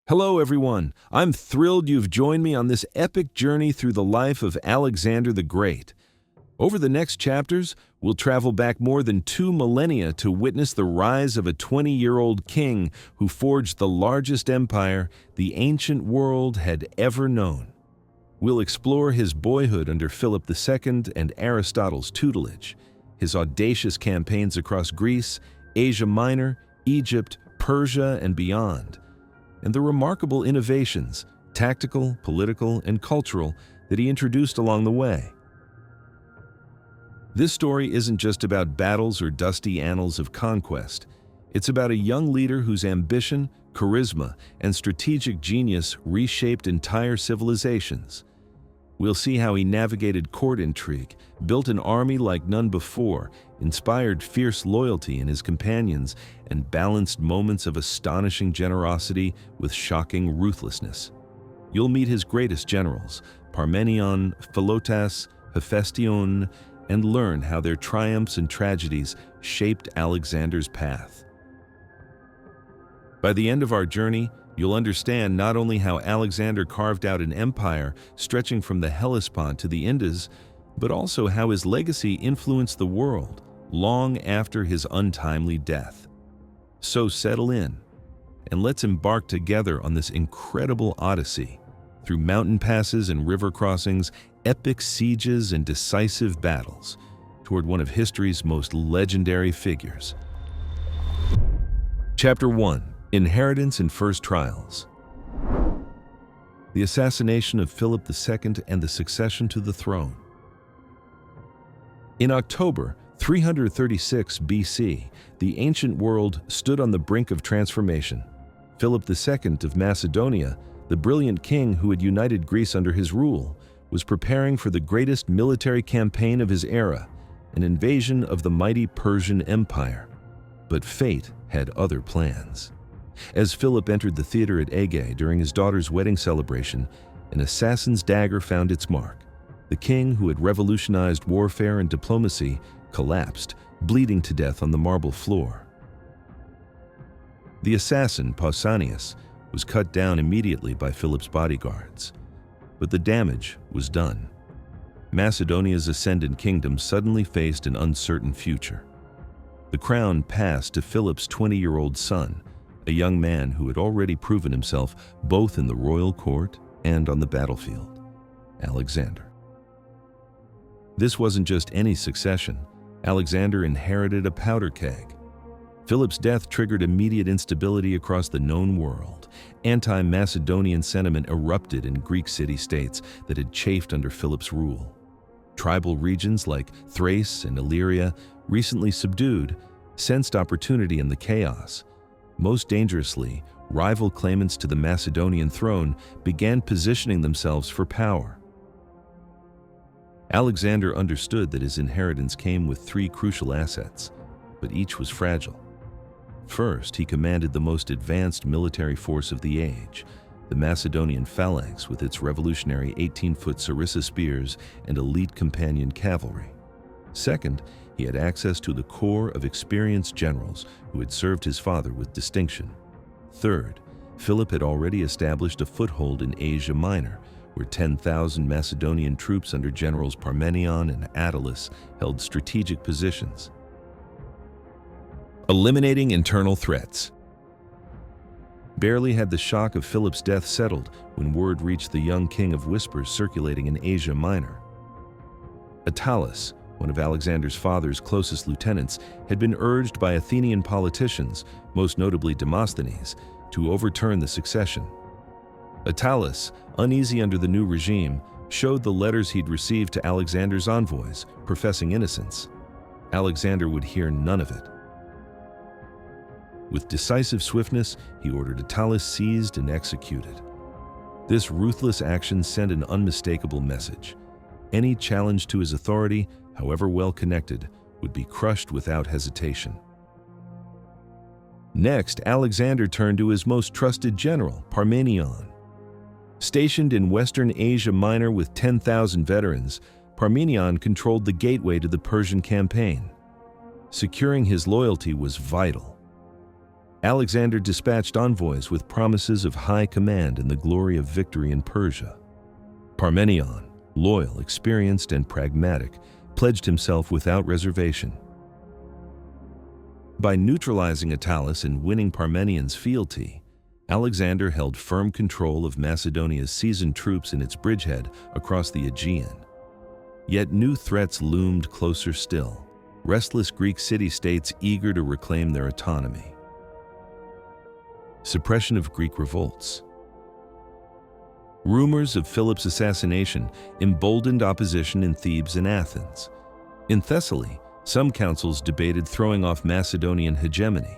Hello everyone, I'm thrilled you've joined me on this epic journey through the life of Alexander the Great. Over the next chapters, we'll travel back more than 2 millennia to witness the rise of a 20-year-old king who forged the largest empire the ancient world had ever known. We'll explore his boyhood under Philip II and Aristotle's tutelage, his audacious campaigns across Greece, Asia Minor, Egypt, Persia, and beyond, and the remarkable innovations, tactical, political, and cultural, that he introduced along the way. This story isn't just about battles or dusty annals of conquest. It's about a young leader whose ambition, charisma, and strategic genius reshaped entire civilizations. We'll see how he navigated court intrigue, built an army like none before, inspired fierce loyalty in his companions, and balanced moments of astonishing generosity with shocking ruthlessness. You'll meet his greatest generals, Parmenion, Philotas, Hephaestion, and learn how their triumphs and tragedies shaped Alexander's path. By the end of our journey, you'll understand not only how Alexander carved out an empire stretching from the Hellespont to the Indus, but also how his legacy influenced the world long after his untimely death. So settle in, and let's embark together on this incredible odyssey through mountain passes and river crossings, epic sieges and decisive battles, toward one of history's most legendary figures. Chapter 1. Inheritance and First Trials. The assassination of Philip II and the succession to the throne. In October 336 BC, the ancient world stood on the brink of transformation. Philip II of Macedonia, the brilliant king who had united Greece under his rule, was preparing for the greatest military campaign of his era, an invasion of the mighty Persian Empire. But fate had other plans. As Philip entered the theater at Aige during his daughter's wedding celebration, an assassin's dagger found its mark. The king, who had revolutionized warfare and diplomacy, collapsed, bleeding to death on the marble floor. The assassin, Pausanias, was cut down immediately by Philip's bodyguards. But the damage was done. Macedonia's ascendant kingdom suddenly faced an uncertain future. The crown passed to Philip's 20-year-old son, a young man who had already proven himself both in the royal court and on the battlefield, Alexander. This wasn't just any succession. Alexander inherited a powder keg. Philip's death triggered immediate instability across the known world. Anti-Macedonian sentiment erupted in Greek city-states that had chafed under Philip's rule. Tribal regions like Thrace and Illyria, recently subdued, sensed opportunity in the chaos. Most dangerously, rival claimants to the Macedonian throne began positioning themselves for power. Alexander understood that his inheritance came with 3 crucial assets, but each was fragile. First, he commanded the most advanced military force of the age, the Macedonian phalanx with its revolutionary 18-foot sarissa spears and elite companion cavalry. Second, he had access to the core of experienced generals who had served his father with distinction. Third, Philip had already established a foothold in Asia Minor, where 10,000 Macedonian troops under generals Parmenion and Attalus held strategic positions. Eliminating internal threats. Barely had the shock of Philip's death settled when word reached the young king of whispers circulating in Asia Minor. Attalus, one of Alexander's father's closest lieutenants, had been urged by Athenian politicians, most notably Demosthenes, to overturn the succession. Attalus, uneasy under the new regime, showed the letters he'd received to Alexander's envoys, professing innocence. Alexander would hear none of it. With decisive swiftness, he ordered Attalus seized and executed. This ruthless action sent an unmistakable message. Any challenge to his authority, however well connected, would be crushed without hesitation. Next, Alexander turned to his most trusted general, Parmenion. Stationed in Western Asia Minor with 10,000 veterans, Parmenion controlled the gateway to the Persian campaign. Securing his loyalty was vital. Alexander dispatched envoys with promises of high command and the glory of victory in Persia. Parmenion, loyal, experienced, and pragmatic, pledged himself without reservation. By neutralizing Attalus and winning Parmenion's fealty, Alexander held firm control of Macedonia's seasoned troops in its bridgehead across the Aegean. Yet new threats loomed closer still, restless Greek city-states eager to reclaim their autonomy. Suppression of Greek revolts. Rumors of Philip's assassination emboldened opposition in Thebes and Athens. In Thessaly, some councils debated throwing off Macedonian hegemony,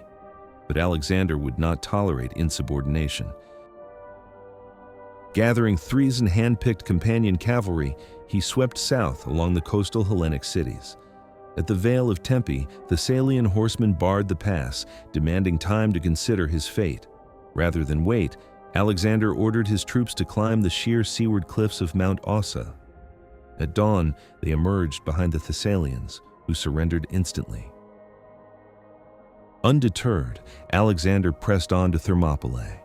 but Alexander would not tolerate insubordination. Gathering Thrace and hand-picked companion cavalry, he swept south along the coastal Hellenic cities. At the Vale of Tempe, Thessalian horsemen barred the pass, demanding time to consider his fate. Rather than wait, Alexander ordered his troops to climb the sheer seaward cliffs of Mount Ossa. At dawn, they emerged behind the Thessalians, who surrendered instantly. Undeterred, Alexander pressed on to Thermopylae.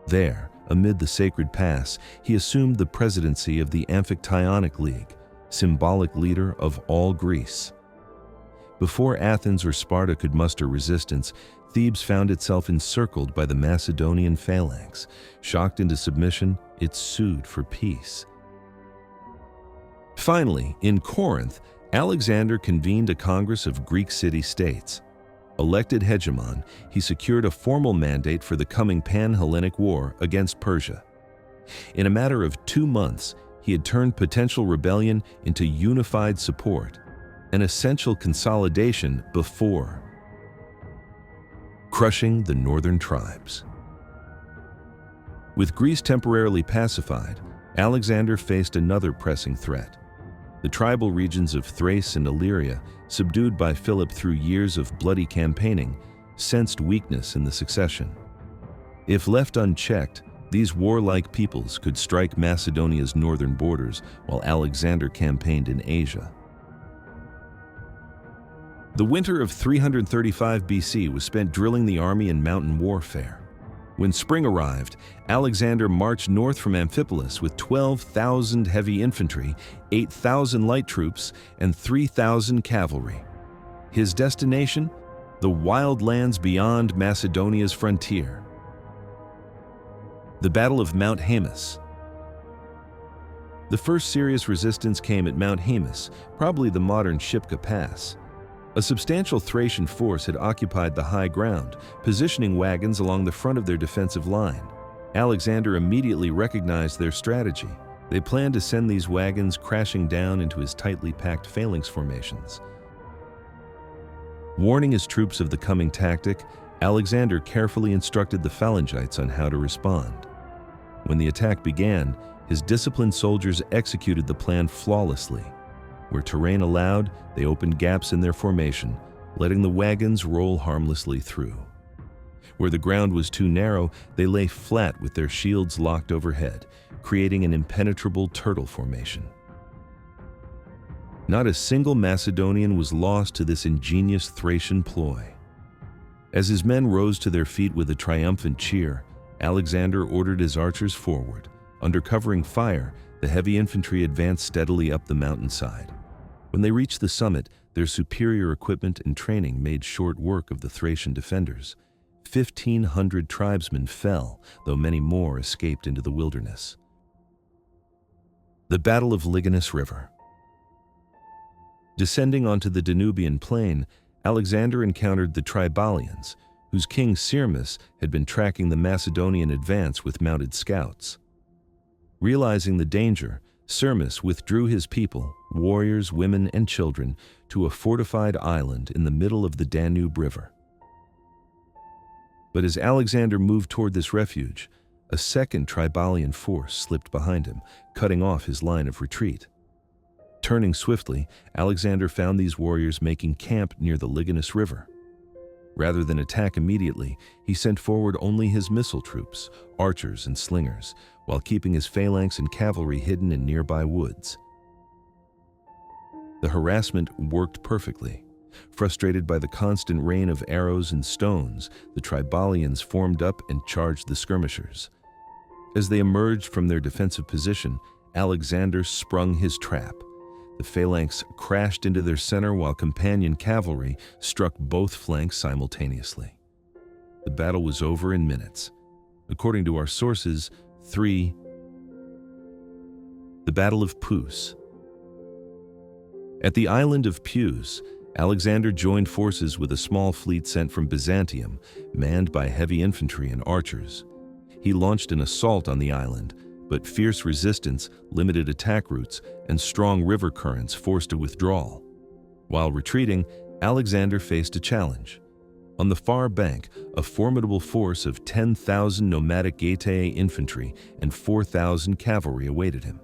There, amid the sacred pass, he assumed the presidency of the Amphictyonic League, symbolic leader of all Greece. Before Athens or Sparta could muster resistance, Thebes found itself encircled by the Macedonian phalanx. Shocked into submission, it sued for peace. Finally, in Corinth, Alexander convened a congress of Greek city-states. Elected hegemon, he secured a formal mandate for the coming Pan-Hellenic War against Persia. In a matter of 2 months, he had turned potential rebellion into unified support, an essential consolidation before crushing the northern tribes. With Greece temporarily pacified, Alexander faced another pressing threat. The tribal regions of Thrace and Illyria, subdued by Philip through years of bloody campaigning, sensed weakness in the succession. If left unchecked, these warlike peoples could strike Macedonia's northern borders while Alexander campaigned in Asia. The winter of 335 BC was spent drilling the army in mountain warfare. When spring arrived, Alexander marched north from Amphipolis with 12,000 heavy infantry, 8,000 light troops, and 3,000 cavalry. His destination? The wild lands beyond Macedonia's frontier. The Battle of Mount Haemus. The first serious resistance came at Mount Haemus, probably the modern Shipka Pass. A substantial Thracian force had occupied the high ground, positioning wagons along the front of their defensive line. Alexander immediately recognized their strategy. They planned to send these wagons crashing down into his tightly packed phalanx formations. Warning his troops of the coming tactic, Alexander carefully instructed the phalangites on how to respond. When the attack began, his disciplined soldiers executed the plan flawlessly. Where terrain allowed, they opened gaps in their formation, letting the wagons roll harmlessly through. Where the ground was too narrow, they lay flat with their shields locked overhead, creating an impenetrable turtle formation. Not a single Macedonian was lost to this ingenious Thracian ploy. As his men rose to their feet with a triumphant cheer, Alexander ordered his archers forward. Under covering fire, the heavy infantry advanced steadily up the mountainside. When they reached the summit, their superior equipment and training made short work of the Thracian defenders. 1,500 tribesmen fell, though many more escaped into the wilderness. The Battle of Ligonus River. Descending onto the Danubian plain, Alexander encountered the Tribalians, whose king Syrmis had been tracking the Macedonian advance with mounted scouts. Realizing the danger, Syrmis withdrew his people, warriors, women, and children, to a fortified island in the middle of the Danube River. But as Alexander moved toward this refuge, a second Tribalian force slipped behind him, cutting off his line of retreat. Turning swiftly, Alexander found these warriors making camp near the Ligonus River. Rather than attack immediately, he sent forward only his missile troops, archers and slingers, while keeping his phalanx and cavalry hidden in nearby woods. The harassment worked perfectly. Frustrated by the constant rain of arrows and stones, the Tribalians formed up and charged the skirmishers. As they emerged from their defensive position, Alexander sprung his trap. The phalanx crashed into their center while companion cavalry struck both flanks simultaneously. The battle was over in minutes. According to our sources, the Battle of Pous. At the island of Pous, Alexander joined forces with a small fleet sent from Byzantium, manned by heavy infantry and archers. He launched an assault on the island, but fierce resistance, limited attack routes, and strong river currents forced a withdrawal. While retreating, Alexander faced a challenge. On the far bank, a formidable force of 10,000 nomadic Getae infantry and 4,000 cavalry awaited him.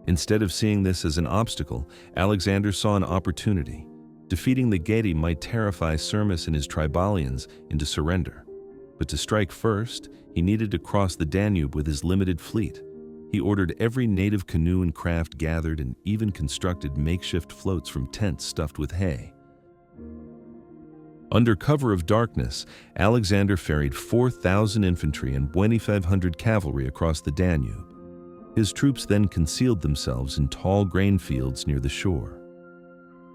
Instead of seeing this as an obstacle, Alexander saw an opportunity. Defeating the Getae might terrify Sirmis and his Tribalians into surrender. But to strike first, he needed to cross the Danube with his limited fleet. He ordered every native canoe and craft gathered and even constructed makeshift floats from tents stuffed with hay. Under cover of darkness, Alexander ferried 4,000 infantry and 2,500 cavalry across the Danube. His troops then concealed themselves in tall grain fields near the shore.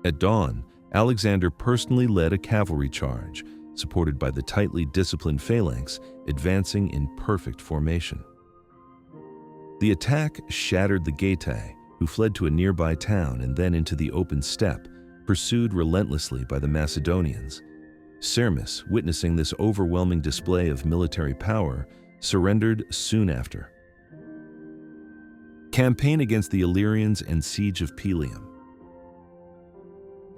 At dawn, Alexander personally led a cavalry charge, supported by the tightly disciplined phalanx, advancing in perfect formation. The attack shattered the Getae, who fled to a nearby town and then into the open steppe, pursued relentlessly by the Macedonians. Sirmis, witnessing this overwhelming display of military power, surrendered soon after. Campaign against the Illyrians and siege of Pelium.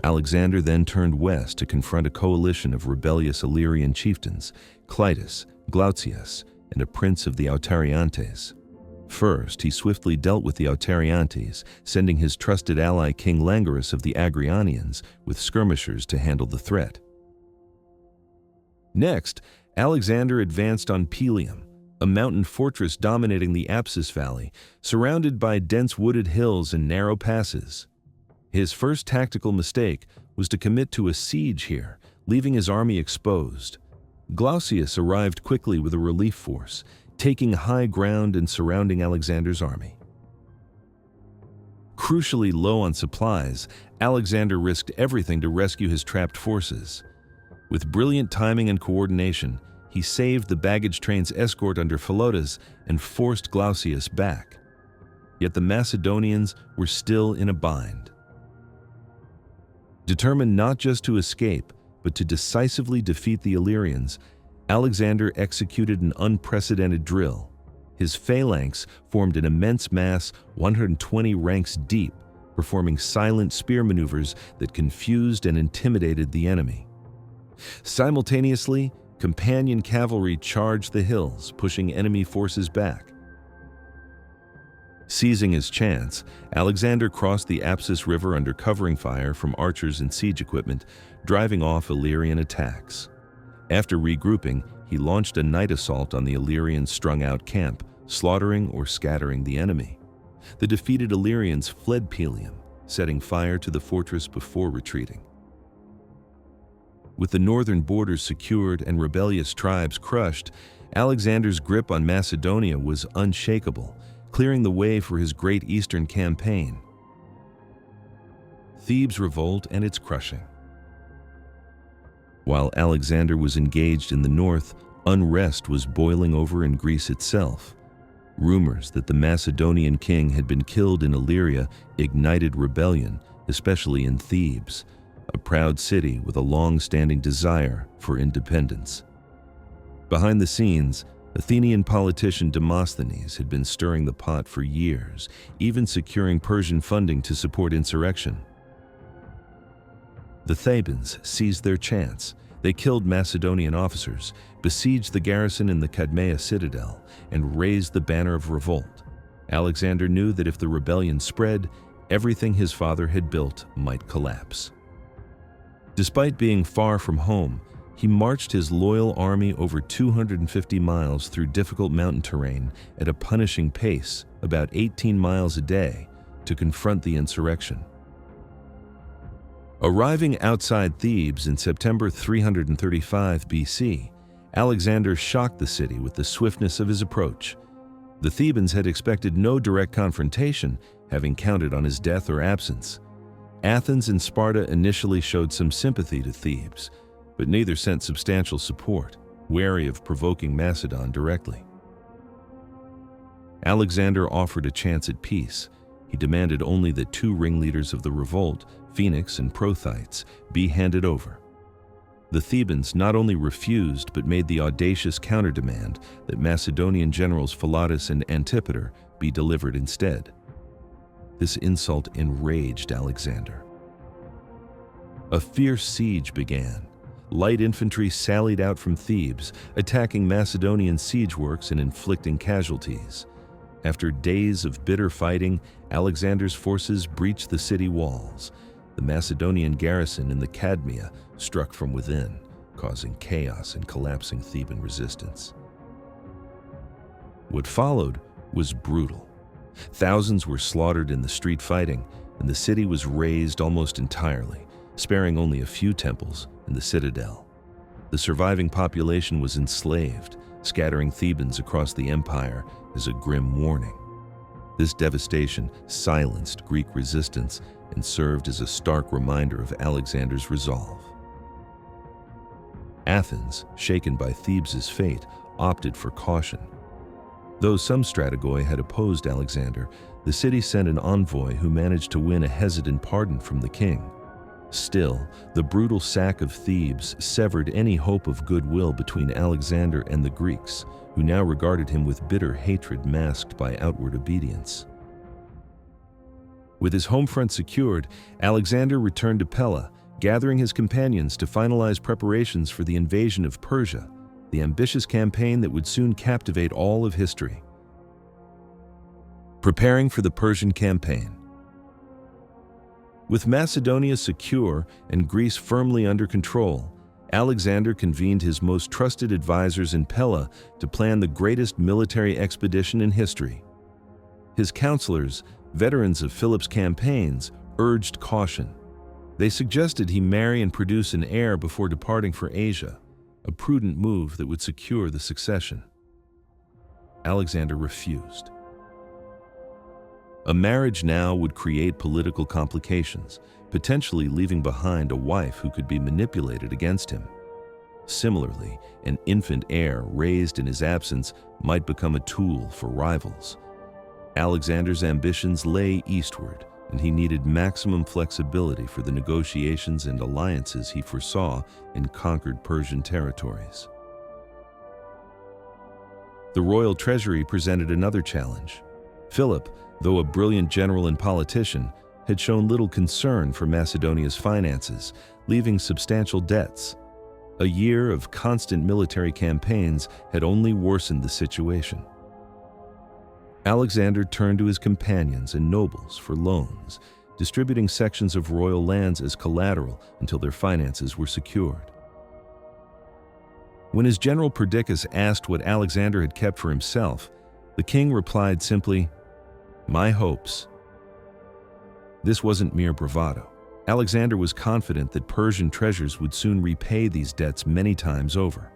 Alexander then turned west to confront a coalition of rebellious Illyrian chieftains, Clitus, Glaucius, and a prince of the Autariantes. First, he swiftly dealt with the Autariantes, sending his trusted ally King Langarus of the Agrianians with skirmishers to handle the threat. Next, Alexander advanced on Pelium, a mountain fortress dominating the Apsus Valley, surrounded by dense wooded hills and narrow passes. His first tactical mistake was to commit to a siege here, leaving his army exposed. Glaucius arrived quickly with a relief force, taking high ground and surrounding Alexander's army. Crucially low on supplies, Alexander risked everything to rescue his trapped forces. With brilliant timing and coordination, he saved the baggage train's escort under Philotas and forced Glaucius back. Yet the Macedonians were still in a bind. Determined not just to escape, but to decisively defeat the Illyrians, Alexander executed an unprecedented drill. His phalanx formed an immense mass 120 ranks deep, performing silent spear maneuvers that confused and intimidated the enemy. Simultaneously, companion cavalry charged the hills, pushing enemy forces back. Seizing his chance, Alexander crossed the Apsus River under covering fire from archers and siege equipment, driving off Illyrian attacks. After regrouping, he launched a night assault on the Illyrian strung-out camp, slaughtering or scattering the enemy. The defeated Illyrians fled Pelium, setting fire to the fortress before retreating. With the northern borders secured and rebellious tribes crushed, Alexander's grip on Macedonia was unshakable, clearing the way for his great eastern campaign. Thebes revolt and its crushing. While Alexander was engaged in the north, unrest was boiling over in Greece itself. Rumors that the Macedonian king had been killed in Illyria ignited rebellion, especially in Thebes, a proud city with a long-standing desire for independence. Behind the scenes, Athenian politician Demosthenes had been stirring the pot for years, even securing Persian funding to support insurrection. The Thebans seized their chance. They killed Macedonian officers, besieged the garrison in the Cadmea citadel, and raised the banner of revolt. Alexander knew that if the rebellion spread, everything his father had built might collapse. Despite being far from home, he marched his loyal army over 250 miles through difficult mountain terrain at a punishing pace, about 18 miles a day, to confront the insurrection. Arriving outside Thebes in September 335 BC, Alexander shocked the city with the swiftness of his approach. The Thebans had expected no direct confrontation, having counted on his death or absence. Athens and Sparta initially showed some sympathy to Thebes, but neither sent substantial support, wary of provoking Macedon directly. Alexander offered a chance at peace. He demanded only that two ringleaders of the revolt, Phoenix and Prothites, be handed over. The Thebans not only refused but made the audacious counter-demand that Macedonian generals Philotas and Antipater be delivered instead. This insult enraged Alexander. A fierce siege began. Light infantry sallied out from Thebes, attacking Macedonian siege works and inflicting casualties. After days of bitter fighting, Alexander's forces breached the city walls. The Macedonian garrison in the Cadmea struck from within, causing chaos and collapsing Theban resistance. What followed was brutal. Thousands were slaughtered in the street fighting, and the city was razed almost entirely, sparing only a few temples and the citadel. The surviving population was enslaved, scattering Thebans across the empire as a grim warning. This devastation silenced Greek resistance and served as a stark reminder of Alexander's resolve. Athens, shaken by Thebes' fate, opted for caution. Though some strategoi had opposed Alexander, the city sent an envoy who managed to win a hesitant pardon from the king. Still, the brutal sack of Thebes severed any hope of goodwill between Alexander and the Greeks, who now regarded him with bitter hatred masked by outward obedience. With his home front secured, Alexander returned to Pella, gathering his companions to finalize preparations for the invasion of Persia, the ambitious campaign that would soon captivate all of history. Preparing for the Persian campaign. With Macedonia secure and Greece firmly under control, Alexander convened his most trusted advisors in Pella to plan the greatest military expedition in history. His counselors, veterans of Philip's campaigns, urged caution. They suggested he marry and produce an heir before departing for Asia, a prudent move that would secure the succession. Alexander refused. A marriage now would create political complications, potentially leaving behind a wife who could be manipulated against him. Similarly, an infant heir raised in his absence might become a tool for rivals. Alexander's ambitions lay eastward, and he needed maximum flexibility for the negotiations and alliances he foresaw in conquered Persian territories. The royal treasury presented another challenge. Philip, though a brilliant general and politician, had shown little concern for Macedonia's finances, leaving substantial debts. A year of constant military campaigns had only worsened the situation. Alexander turned to his companions and nobles for loans, distributing sections of royal lands as collateral until their finances were secured. When his general Perdiccas asked what Alexander had kept for himself, the king replied simply, "My hopes." This wasn't mere bravado. Alexander was confident that Persian treasures would soon repay these debts many times over.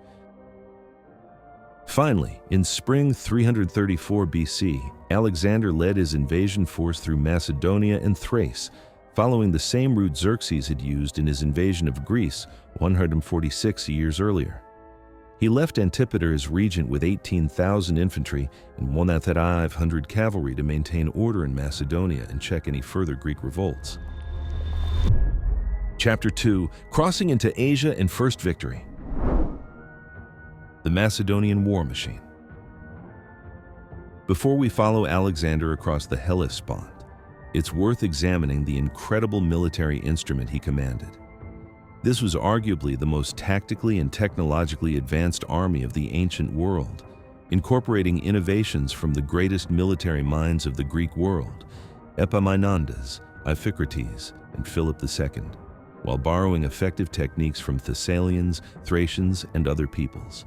Finally, in spring 334 BC, Alexander led his invasion force through Macedonia and Thrace, following the same route Xerxes had used in his invasion of Greece 146 years earlier. He left Antipater as regent with 18,000 infantry and 1,500 cavalry to maintain order in Macedonia and check any further Greek revolts. Chapter 2: Crossing into Asia and First Victory. The Macedonian War Machine. Before we follow Alexander across the Hellespont, it's worth examining the incredible military instrument he commanded. This was arguably the most tactically and technologically advanced army of the ancient world, incorporating innovations from the greatest military minds of the Greek world, Epaminondas, Iphicrates, and Philip II, while borrowing effective techniques from Thessalians, Thracians, and other peoples.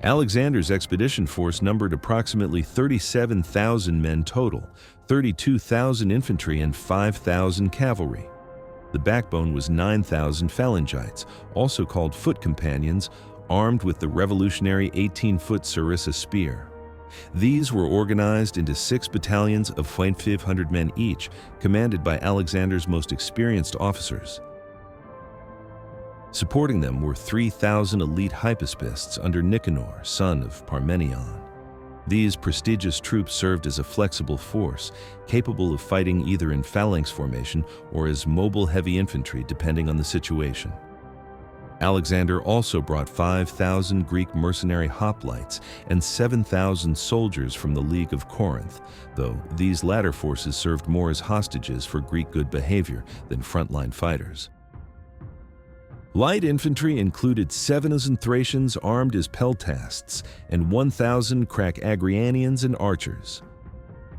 Alexander's expedition force numbered approximately 37,000 men total, 32,000 infantry and 5,000 cavalry. The backbone was 9,000 phalangites, also called foot companions, armed with the revolutionary 18-foot sarissa spear. These were organized into 6 battalions of 500 men each, commanded by Alexander's most experienced officers. Supporting them were 3,000 elite hypaspists under Nicanor, son of Parmenion. These prestigious troops served as a flexible force, capable of fighting either in phalanx formation or as mobile heavy infantry depending on the situation. Alexander also brought 5,000 Greek mercenary hoplites and 7,000 soldiers from the League of Corinth, though these latter forces served more as hostages for Greek good behavior than frontline fighters. Light infantry included 7,000 Thracians armed as peltasts and 1,000 Agrianians and archers.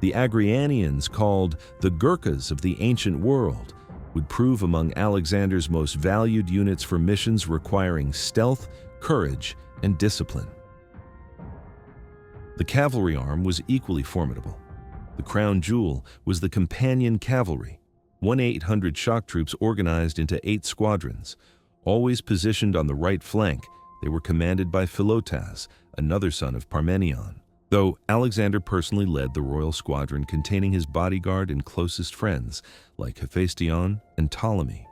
The Agrianians, called the Gurkhas of the ancient world, would prove among Alexander's most valued units for missions requiring stealth, courage, and discipline. The cavalry arm was equally formidable. The crown jewel was the companion cavalry, 1,800 shock troops organized into 8 squadrons. Always positioned on the right flank, they were commanded by Philotas, another son of Parmenion, though Alexander personally led the royal squadron containing his bodyguard and closest friends, like Hephaestion and Ptolemy.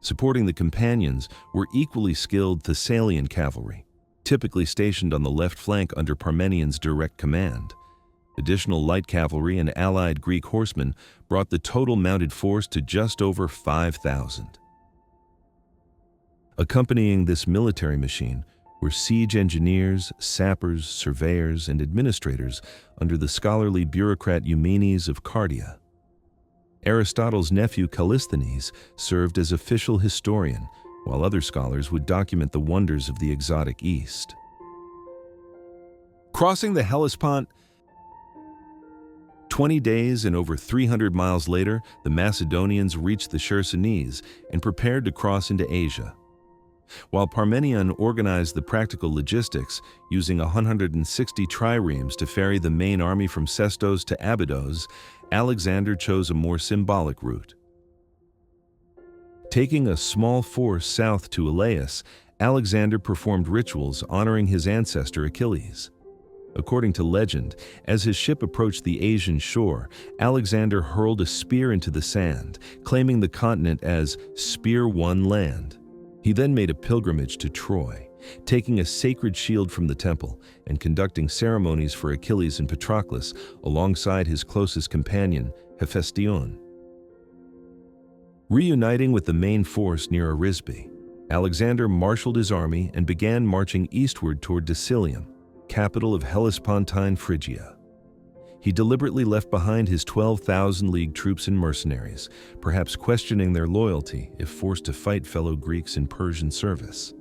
Supporting the companions were equally skilled Thessalian cavalry, typically stationed on the left flank under Parmenion's direct command. Additional light cavalry and allied Greek horsemen brought the total mounted force to just over 5,000. Accompanying this military machine were siege engineers, sappers, surveyors, and administrators under the scholarly bureaucrat Eumenes of Cardia. Aristotle's nephew Callisthenes served as official historian, while other scholars would document the wonders of the exotic East. Crossing the Hellespont, 20 days and over 300 miles later, the Macedonians reached the Chersonese and prepared to cross into Asia. While Parmenion organized the practical logistics, using 160 triremes to ferry the main army from Sestos to Abydos, Alexander chose a more symbolic route. Taking a small force south to Elaeus, Alexander performed rituals honoring his ancestor Achilles. According to legend, as his ship approached the Asian shore, Alexander hurled a spear into the sand, claiming the continent as Spear One Land. He then made a pilgrimage to Troy, taking a sacred shield from the temple and conducting ceremonies for Achilles and Patroclus alongside his closest companion, Hephaestion. Reuniting with the main force near Arisbe, Alexander marshaled his army and began marching eastward toward Decilium, capital of Hellespontine Phrygia. He deliberately left behind his 12,000 league troops and mercenaries, perhaps questioning their loyalty if forced to fight fellow Greeks in Persian service.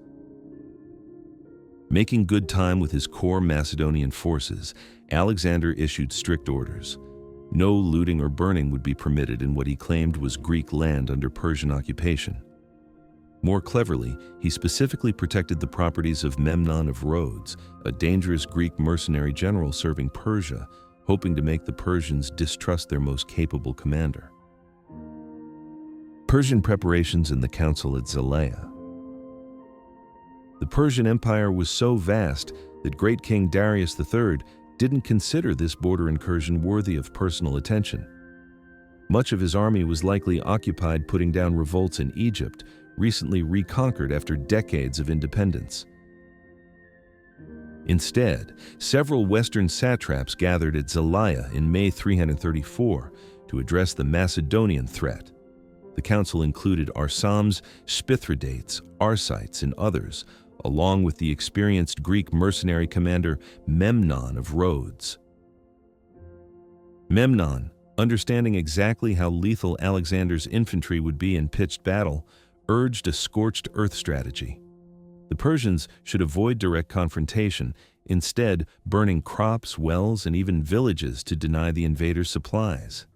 Making good time with his core Macedonian forces, Alexander issued strict orders. No looting or burning would be permitted in what he claimed was Greek land under Persian occupation. More cleverly, he specifically protected the properties of Memnon of Rhodes, a dangerous Greek mercenary general serving Persia, hoping to make the Persians distrust their most capable commander. Persian preparations in the council at Zelaya. The Persian Empire was so vast that great King Darius III didn't consider this border incursion worthy of personal attention. Much of his army was likely occupied putting down revolts in Egypt, recently reconquered after decades of independence. Instead, several Western satraps gathered at Zelaya in May 334 to address the Macedonian threat. The council included Arsams, Spithridates, Arsites, and others, along with the experienced Greek mercenary commander Memnon of Rhodes. Memnon, understanding exactly how lethal Alexander's infantry would be in pitched battle, urged a scorched earth strategy. The Persians should avoid direct confrontation, instead burning crops, wells, and even villages to deny the invaders supplies.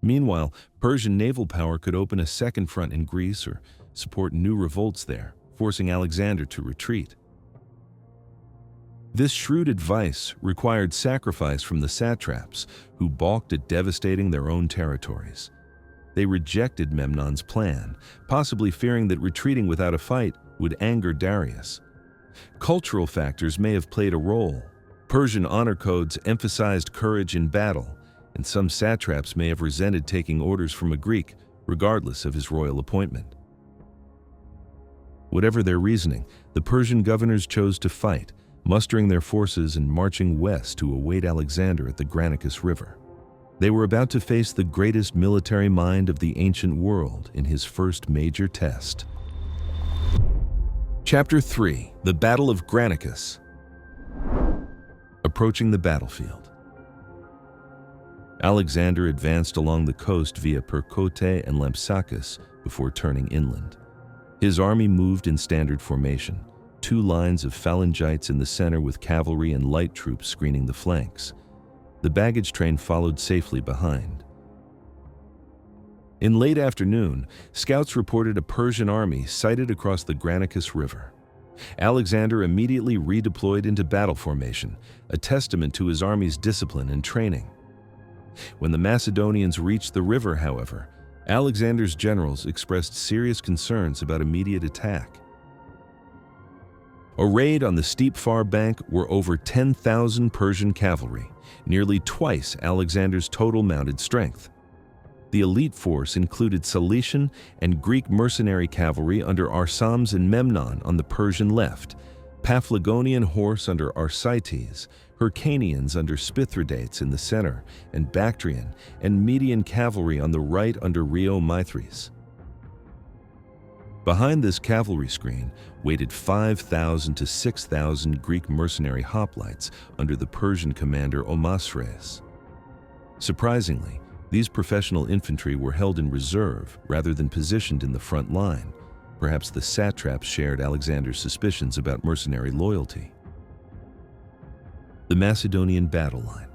Meanwhile, Persian naval power could open a second front in Greece or support new revolts there, forcing Alexander to retreat. This shrewd advice required sacrifice from the satraps, who balked at devastating their own territories. They rejected Memnon's plan, possibly fearing that retreating without a fight would anger Darius. Cultural factors may have played a role. Persian honor codes emphasized courage in battle, and some satraps may have resented taking orders from a Greek, regardless of his royal appointment. Whatever their reasoning, the Persian governors chose to fight, mustering their forces and marching west to await Alexander at the Granicus River. They were about to face the greatest military mind of the ancient world in his first major test. Chapter 3: The Battle of Granicus. Approaching the battlefield. Alexander advanced along the coast via Percote and Lampsacus before turning inland. His army moved in standard formation, 2 lines of phalangites in the center with cavalry and light troops screening the flanks. The baggage train followed safely behind. In late afternoon, scouts reported a Persian army sighted across the Granicus River. Alexander immediately redeployed into battle formation, a testament to his army's discipline and training. When the Macedonians reached the river, however, Alexander's generals expressed serious concerns about immediate attack. Arrayed on the steep far bank were over 10,000 Persian cavalry, nearly twice Alexander's total mounted strength. The elite force included Cilician and Greek mercenary cavalry under Arsams and Memnon on the Persian left, Paphlagonian horse under Arsites, Hyrcanians under Spithridates in the center, and Bactrian and Median cavalry on the right under Rio Mithres. Behind this cavalry screen waited 5,000 to 6,000 Greek mercenary hoplites under the Persian commander Omasres. Surprisingly, these professional infantry were held in reserve rather than positioned in the front line. Perhaps the satraps shared Alexander's suspicions about mercenary loyalty. The Macedonian battle line.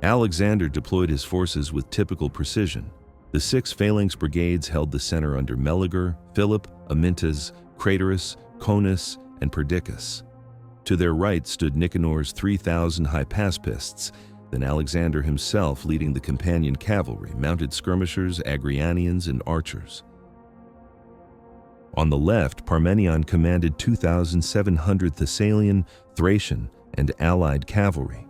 Alexander deployed his forces with typical precision. The 6 phalanx brigades held the center under Meleger, Philip, Amyntas, Craterus, Conus, and Perdiccas. To their right stood Nicanor's 3,000 hypaspists, then Alexander himself leading the companion cavalry, mounted skirmishers, Agrianians, and archers. On the left, Parmenion commanded 2,700 Thessalian, Thracian, and allied cavalry.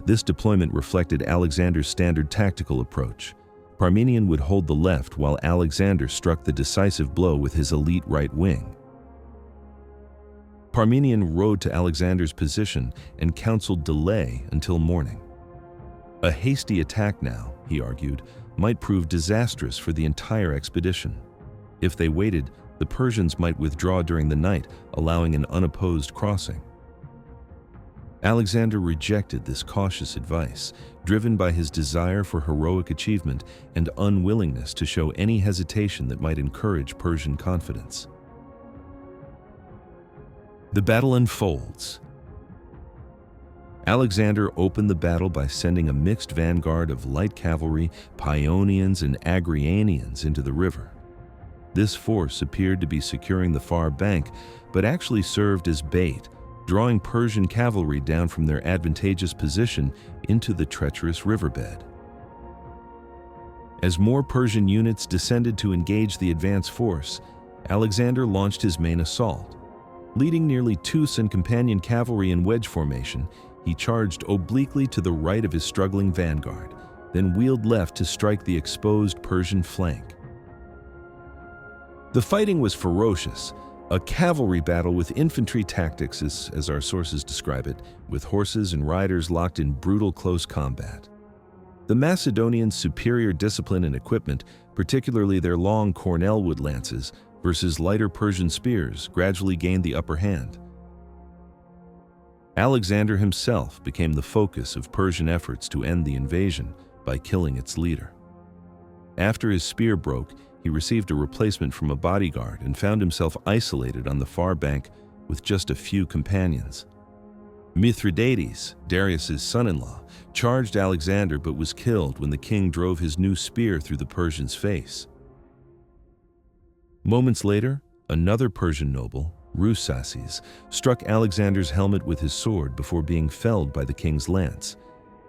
This deployment reflected Alexander's standard tactical approach. Parmenion would hold the left while Alexander struck the decisive blow with his elite right wing. Parmenion rode to Alexander's position and counseled delay until morning. A hasty attack now, he argued, might prove disastrous for the entire expedition. If they waited, the Persians might withdraw during the night, allowing an unopposed crossing. Alexander rejected this cautious advice, driven by his desire for heroic achievement and unwillingness to show any hesitation that might encourage Persian confidence. The battle unfolds. Alexander opened the battle by sending a mixed vanguard of light cavalry, Paeonians, and Agrianians into the river. This force appeared to be securing the far bank, but actually served as bait, drawing Persian cavalry down from their advantageous position into the treacherous riverbed. As more Persian units descended to engage the advance force, Alexander launched his main assault. Leading nearly Teuce and companion cavalry in wedge formation, he charged obliquely to the right of his struggling vanguard, then wheeled left to strike the exposed Persian flank. The fighting was ferocious, a cavalry battle with infantry tactics, as our sources describe it, with horses and riders locked in brutal close combat. The Macedonians' superior discipline and equipment, particularly their long cornelwood lances versus lighter Persian spears, gradually gained the upper hand. Alexander himself became the focus of Persian efforts to end the invasion by killing its leader. After his spear broke, he received a replacement from a bodyguard and found himself isolated on the far bank with just a few companions. Mithridates, Darius's son-in-law, charged Alexander but was killed when the king drove his new spear through the Persian's face. Moments later, another Persian noble, Rusaces, struck Alexander's helmet with his sword before being felled by the king's lance.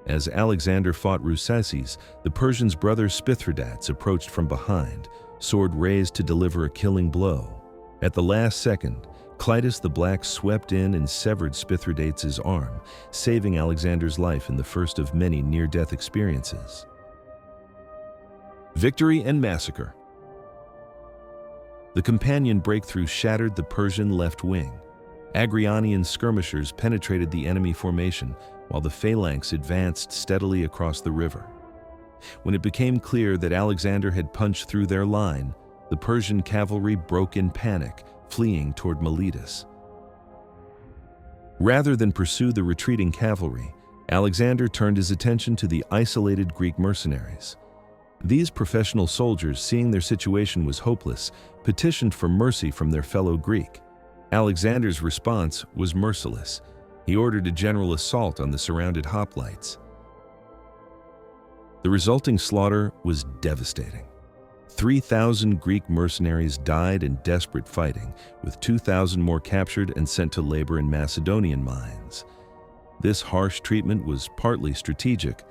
As Alexander fought Rusesses, the Persians' brother Spithradats approached from behind, sword raised to deliver a killing blow. At the last second, Clitus the Black swept in and severed Spithradats' arm, saving Alexander's life in the first of many near-death experiences. Victory and massacre. The companion breakthrough shattered the Persian left wing. Agrianian skirmishers penetrated the enemy formation, while the phalanx advanced steadily across the river. When it became clear that Alexander had punched through their line, the Persian cavalry broke in panic, fleeing toward Miletus. Rather than pursue the retreating cavalry, Alexander turned his attention to the isolated Greek mercenaries. These professional soldiers, seeing their situation was hopeless, petitioned for mercy from their fellow Greek. Alexander's response was merciless. He ordered a general assault on the surrounded hoplites. The resulting slaughter was devastating. 3,000 Greek mercenaries died in desperate fighting, with 2,000 more captured and sent to labor in Macedonian mines. This harsh treatment was partly strategic.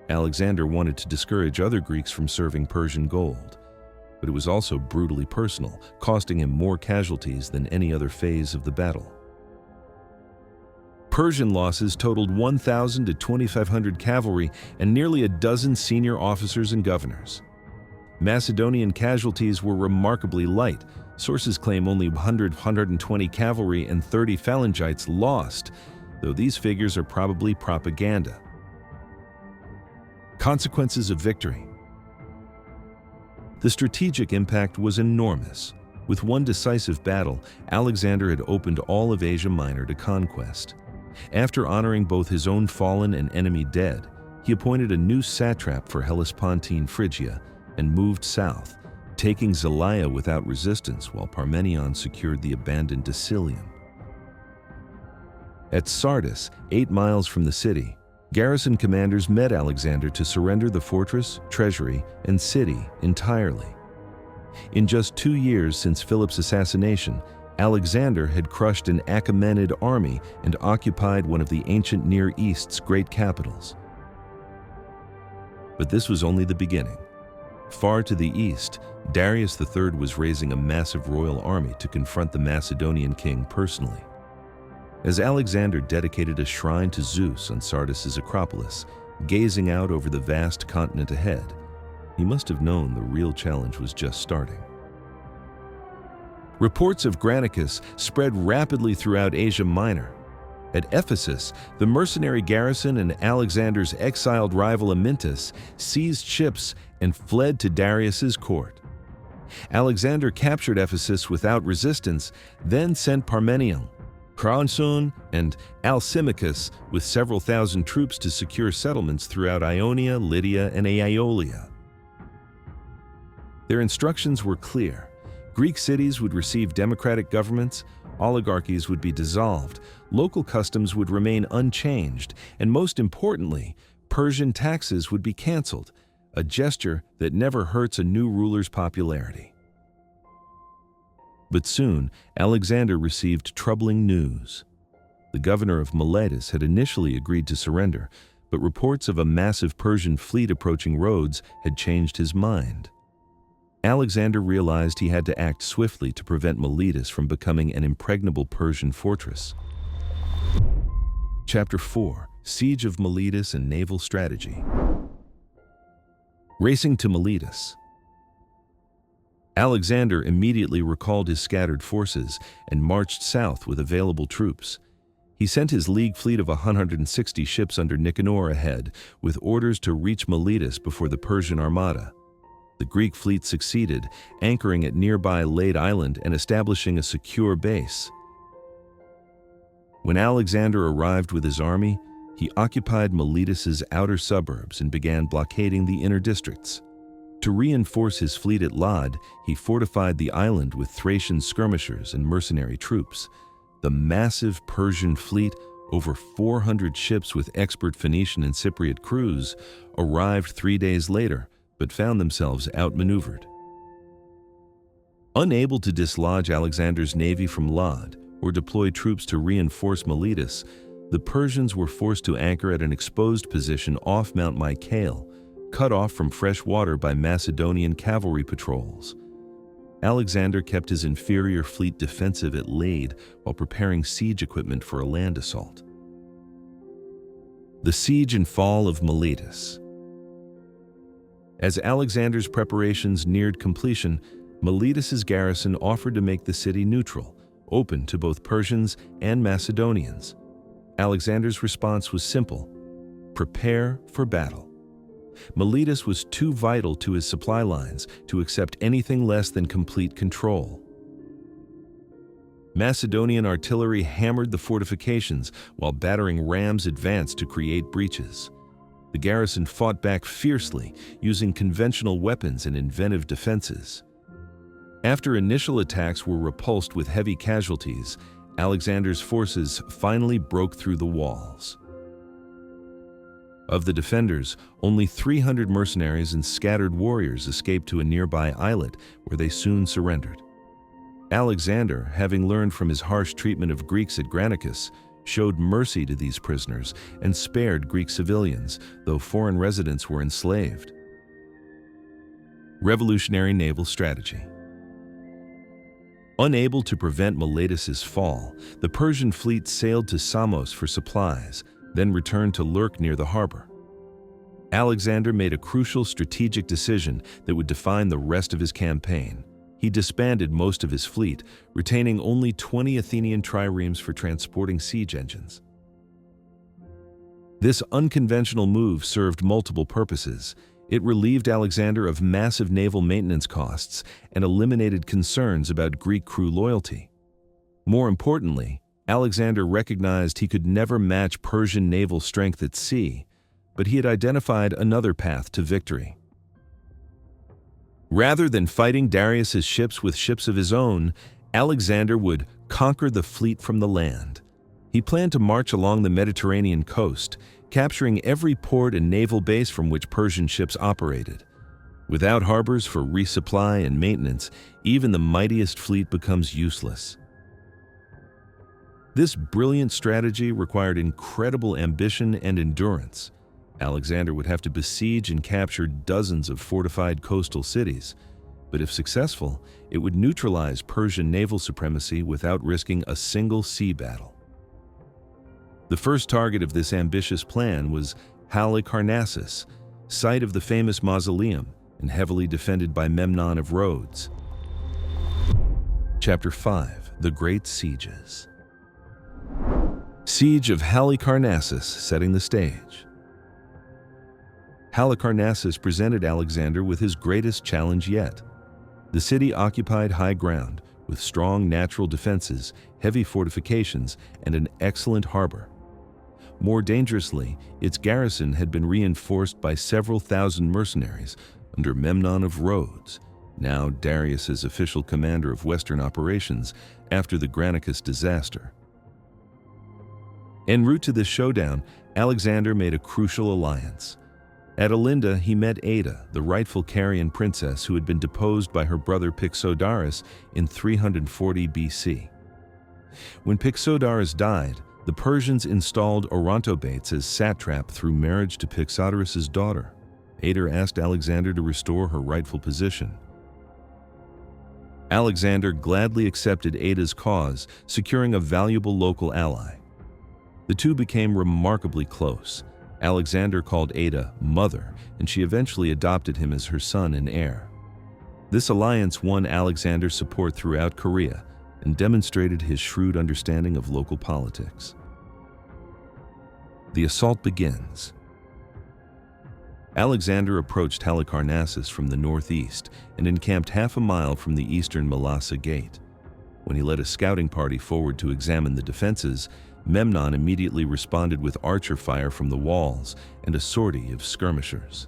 Alexander wanted to discourage other Greeks from serving Persian gold. But it was also brutally personal, costing him more casualties than any other phase of the battle. Persian losses totaled 1,000 to 2,500 cavalry and nearly a dozen senior officers and governors. Macedonian casualties were remarkably light. Sources claim only 120 cavalry and 30 phalangites lost, though these figures are probably propaganda. Consequences of victory. The strategic impact was enormous. With one decisive battle, Alexander had opened all of Asia Minor to conquest. After honoring both his own fallen and enemy dead, he appointed a new satrap for Hellespontine Phrygia and moved south, taking Zelaya without resistance while Parmenion secured the abandoned Decilium. At Sardis, 8 miles from the city, garrison commanders met Alexander to surrender the fortress, treasury, and city entirely. In just 2 years since Philip's assassination, Alexander had crushed an Achaemenid army and occupied one of the ancient Near East's great capitals. But this was only the beginning. Far to the east, Darius III was raising a massive royal army to confront the Macedonian king personally. As Alexander dedicated a shrine to Zeus on Sardis's Acropolis, gazing out over the vast continent ahead, he must have known the real challenge was just starting. Reports of Granicus spread rapidly throughout Asia Minor. At Ephesus, the mercenary garrison and Alexander's exiled rival Amyntas seized ships and fled to Darius's court. Alexander captured Ephesus without resistance, then sent Parmenion, Crasson, and Alcimachus with several thousand troops to secure settlements throughout Ionia, Lydia, and Aeolia. Their instructions were clear. Greek cities would receive democratic governments, oligarchies would be dissolved, local customs would remain unchanged, and most importantly, Persian taxes would be canceled, a gesture that never hurts a new ruler's popularity. But soon, Alexander received troubling news. The governor of Miletus had initially agreed to surrender, but reports of a massive Persian fleet approaching Rhodes had changed his mind. Alexander realized he had to act swiftly to prevent Miletus from becoming an impregnable Persian fortress. Chapter 4: Siege of Miletus and Naval Strategy. Racing to Miletus. Alexander immediately recalled his scattered forces and marched south with available troops. He sent his league fleet of 160 ships under Nicanor ahead, with orders to reach Miletus before the Persian armada. The Greek fleet succeeded, anchoring at nearby Lade Island and establishing a secure base. When Alexander arrived with his army, he occupied Miletus's outer suburbs and began blockading the inner districts. To reinforce his fleet at Lade, he fortified the island with Thracian skirmishers and mercenary troops. The massive Persian fleet, over 400 ships with expert Phoenician and Cypriot crews, arrived 3 days later, but found themselves outmaneuvered. Unable to dislodge Alexander's navy from Lade or deploy troops to reinforce Miletus, the Persians were forced to anchor at an exposed position off Mount Mycale, cut off from fresh water by Macedonian cavalry patrols. Alexander kept his inferior fleet defensive at Lade while preparing siege equipment for a land assault. The siege and fall of Miletus. As Alexander's preparations neared completion, Miletus's garrison offered to make the city neutral, open to both Persians and Macedonians. Alexander's response was simple: prepare for battle. Miletus was too vital to his supply lines to accept anything less than complete control. Macedonian artillery hammered the fortifications while battering rams advanced to create breaches. The garrison fought back fiercely, using conventional weapons and inventive defenses. After initial attacks were repulsed with heavy casualties, Alexander's forces finally broke through the walls. Of the defenders, only 300 mercenaries and scattered warriors escaped to a nearby islet where they soon surrendered. Alexander, having learned from his harsh treatment of Greeks at Granicus, showed mercy to these prisoners and spared Greek civilians, though foreign residents were enslaved. Revolutionary naval strategy. Unable to prevent Miletus's fall, the Persian fleet sailed to Samos for supplies, then returned to lurk near the harbor. Alexander made a crucial strategic decision that would define the rest of his campaign. He disbanded most of his fleet, retaining only 20 Athenian triremes for transporting siege engines. This unconventional move served multiple purposes. It relieved Alexander of massive naval maintenance costs and eliminated concerns about Greek crew loyalty. More importantly, Alexander recognized he could never match Persian naval strength at sea, but he had identified another path to victory. Rather than fighting Darius's ships with ships of his own, Alexander would conquer the fleet from the land. He planned to march along the Mediterranean coast, capturing every port and naval base from which Persian ships operated. Without harbors for resupply and maintenance, even the mightiest fleet becomes useless. This brilliant strategy required incredible ambition and endurance. Alexander would have to besiege and capture dozens of fortified coastal cities, but if successful, it would neutralize Persian naval supremacy without risking a single sea battle. The first target of this ambitious plan was Halicarnassus, site of the famous mausoleum and heavily defended by Memnon of Rhodes. Chapter 5: The Great Sieges. Siege of Halicarnassus, setting the stage. Halicarnassus presented Alexander with his greatest challenge yet. The city occupied high ground, with strong natural defenses, heavy fortifications, and an excellent harbor. More dangerously, its garrison had been reinforced by several thousand mercenaries under Memnon of Rhodes, now Darius's official commander of Western operations after the Granicus disaster. En route to this showdown, Alexander made a crucial alliance. At Olinda, he met Ada, the rightful Carian princess who had been deposed by her brother Pixodaris in 340 BC. When Pixodaris died, the Persians installed Orontobates as satrap through marriage to Pixodaris's daughter. Ada asked Alexander to restore her rightful position. Alexander gladly accepted Ada's cause, securing a valuable local ally. The two became remarkably close. Alexander called Ada mother, and she eventually adopted him as her son and heir. This alliance won Alexander's support throughout Korea and demonstrated his shrewd understanding of local politics. The assault begins. Alexander approached Halicarnassus from the northeast and encamped half a mile from the eastern Mylassa gate. When he led a scouting party forward to examine the defenses, Memnon immediately responded with archer fire from the walls and a sortie of skirmishers.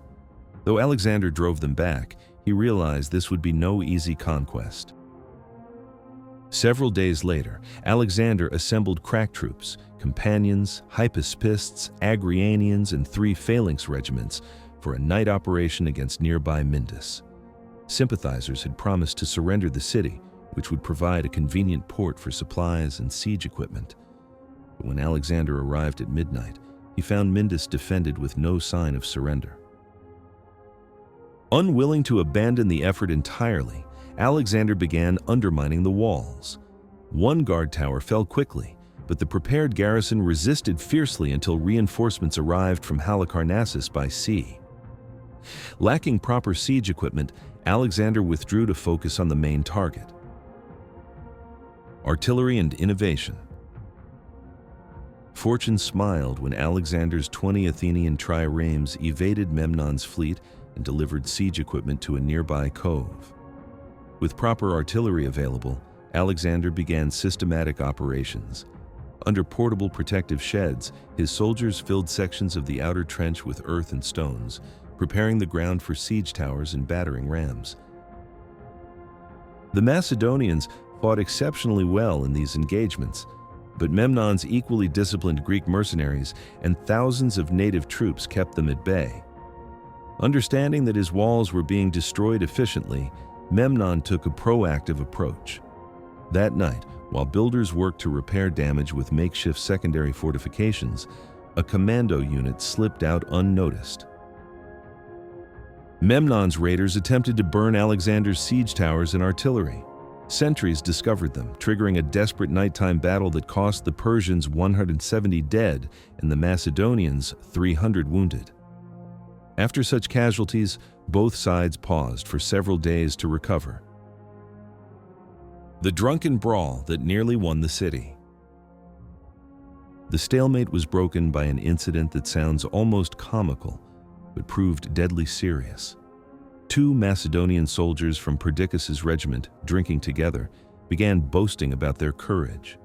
Though Alexander drove them back, he realized this would be no easy conquest. Several days later, Alexander assembled crack troops, companions, hypaspists, Agrianians, and 3 phalanx regiments for a night operation against nearby Myndus. Sympathizers had promised to surrender the city, which would provide a convenient port for supplies and siege equipment. but when Alexander arrived at midnight, he found Miletus defended with no sign of surrender. Unwilling to abandon the effort entirely, Alexander began undermining the walls. One guard tower fell quickly, but the prepared garrison resisted fiercely until reinforcements arrived from Halicarnassus by sea. Lacking proper siege equipment, Alexander withdrew to focus on the main target. Artillery and innovation. Fortune smiled when Alexander's 20 Athenian triremes evaded Memnon's fleet and delivered siege equipment to a nearby cove. With proper artillery available, Alexander began systematic operations. Under portable protective sheds, his soldiers filled sections of the outer trench with earth and stones, preparing the ground for siege towers and battering rams. The Macedonians fought exceptionally well in these engagements, but Memnon's equally disciplined Greek mercenaries and thousands of native troops kept them at bay. Understanding that his walls were being destroyed efficiently, Memnon took a proactive approach. That night, while builders worked to repair damage with makeshift secondary fortifications, a commando unit slipped out unnoticed. Memnon's raiders attempted to burn Alexander's siege towers and artillery. Sentries discovered them, triggering a desperate nighttime battle that cost the Persians 170 dead and the Macedonians 300 wounded. After such casualties, both sides paused for several days to recover. The drunken brawl that nearly won the city. The stalemate was broken by an incident that sounds almost comical, but proved deadly serious. Two Macedonian soldiers from Perdiccas's regiment, drinking together, began boasting about their courage.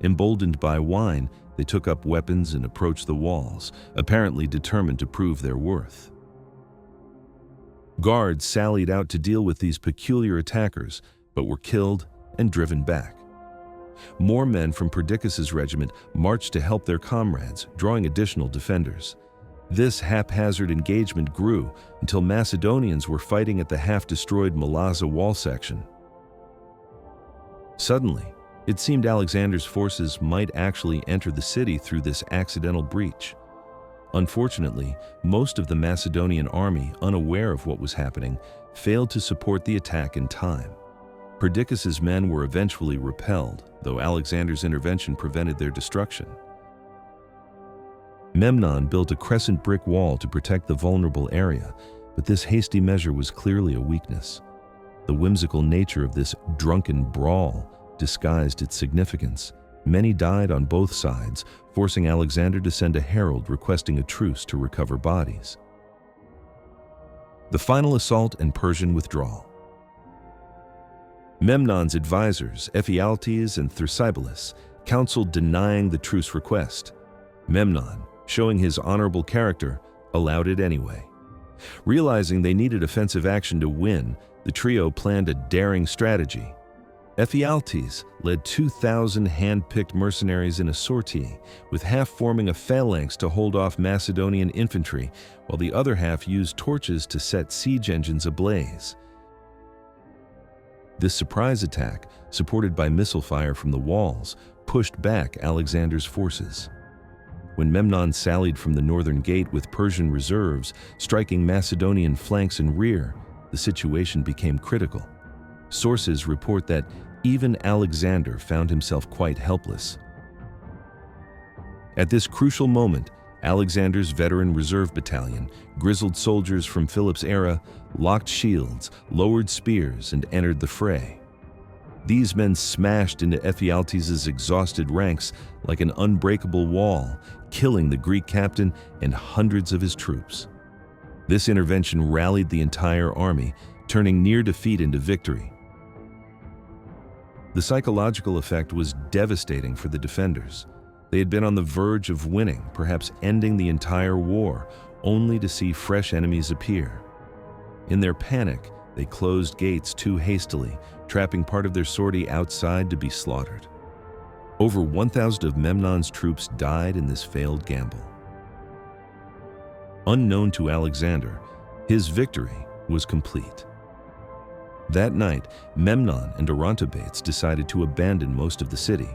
Emboldened by wine, they took up weapons and approached the walls, apparently determined to prove their worth. Guards sallied out to deal with these peculiar attackers, but were killed and driven back. More men from Perdiccas's regiment marched to help their comrades, drawing additional defenders. This haphazard engagement grew until Macedonians were fighting at the half-destroyed Mylasa wall section. Suddenly, it seemed Alexander's forces might actually enter the city through this accidental breach. Unfortunately, most of the Macedonian army, unaware of what was happening, failed to support the attack in time. Perdiccas's men were eventually repelled, though Alexander's intervention prevented their destruction. Memnon built a crescent brick wall to protect the vulnerable area, but this hasty measure was clearly a weakness. The whimsical nature of this drunken brawl disguised its significance. Many died on both sides, forcing Alexander to send a herald requesting a truce to recover bodies. The final assault and Persian withdrawal. Memnon's advisors, Ephialtes and Thrasybulus, counseled denying the truce request. Memnon, showing his honorable character, allowed it anyway. Realizing they needed offensive action to win, the trio planned a daring strategy. Ephialtes led 2,000 hand-picked mercenaries in a sortie, with half forming a phalanx to hold off Macedonian infantry, while the other half used torches to set siege engines ablaze. This surprise attack, supported by missile fire from the walls, pushed back Alexander's forces. When Memnon sallied from the northern gate with Persian reserves, striking Macedonian flanks and rear, the situation became critical. Sources report that even Alexander found himself quite helpless. At this crucial moment, Alexander's veteran reserve battalion, grizzled soldiers from Philip's era, locked shields, lowered spears, and entered the fray. These men smashed into Ephialtes' exhausted ranks like an unbreakable wall, killing the Greek captain and hundreds of his troops. This intervention rallied the entire army, turning near defeat into victory. The psychological effect was devastating for the defenders. They had been on the verge of winning, perhaps ending the entire war, only to see fresh enemies appear. In their panic, they closed gates too hastily, trapping part of their sortie outside to be slaughtered. Over 1,000 of Memnon's troops died in this failed gamble. Unknown to Alexander, his victory was complete. That night, Memnon and Orontobates decided to abandon most of the city.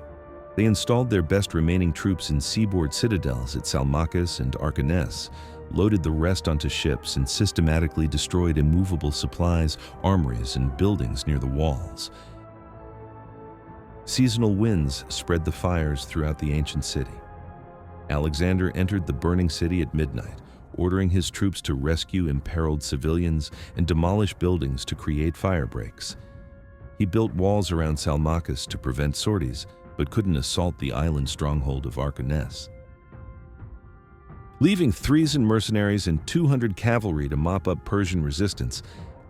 They installed their best remaining troops in seaboard citadels at Salmachus and Archaness, loaded the rest onto ships, and systematically destroyed immovable supplies, armories, and buildings near the walls. Seasonal winds spread the fires throughout the ancient city. Alexander entered the burning city at midnight, ordering his troops to rescue imperiled civilians and demolish buildings to create fire breaks. He built walls around Salmachus to prevent sorties, but couldn't assault the island stronghold of Archaness. Leaving Thracian mercenaries and 200 cavalry to mop up Persian resistance,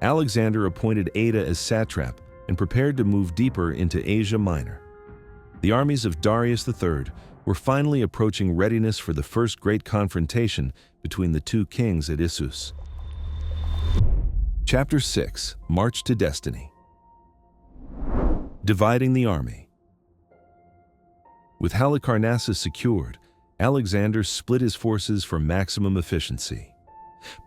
Alexander appointed Ada as satrap and prepared to move deeper into Asia Minor. The armies of Darius III were finally approaching readiness for the first great confrontation between the two kings at Issus. Chapter 6: March to Destiny. Dividing the army. With Halicarnassus secured, Alexander split his forces for maximum efficiency.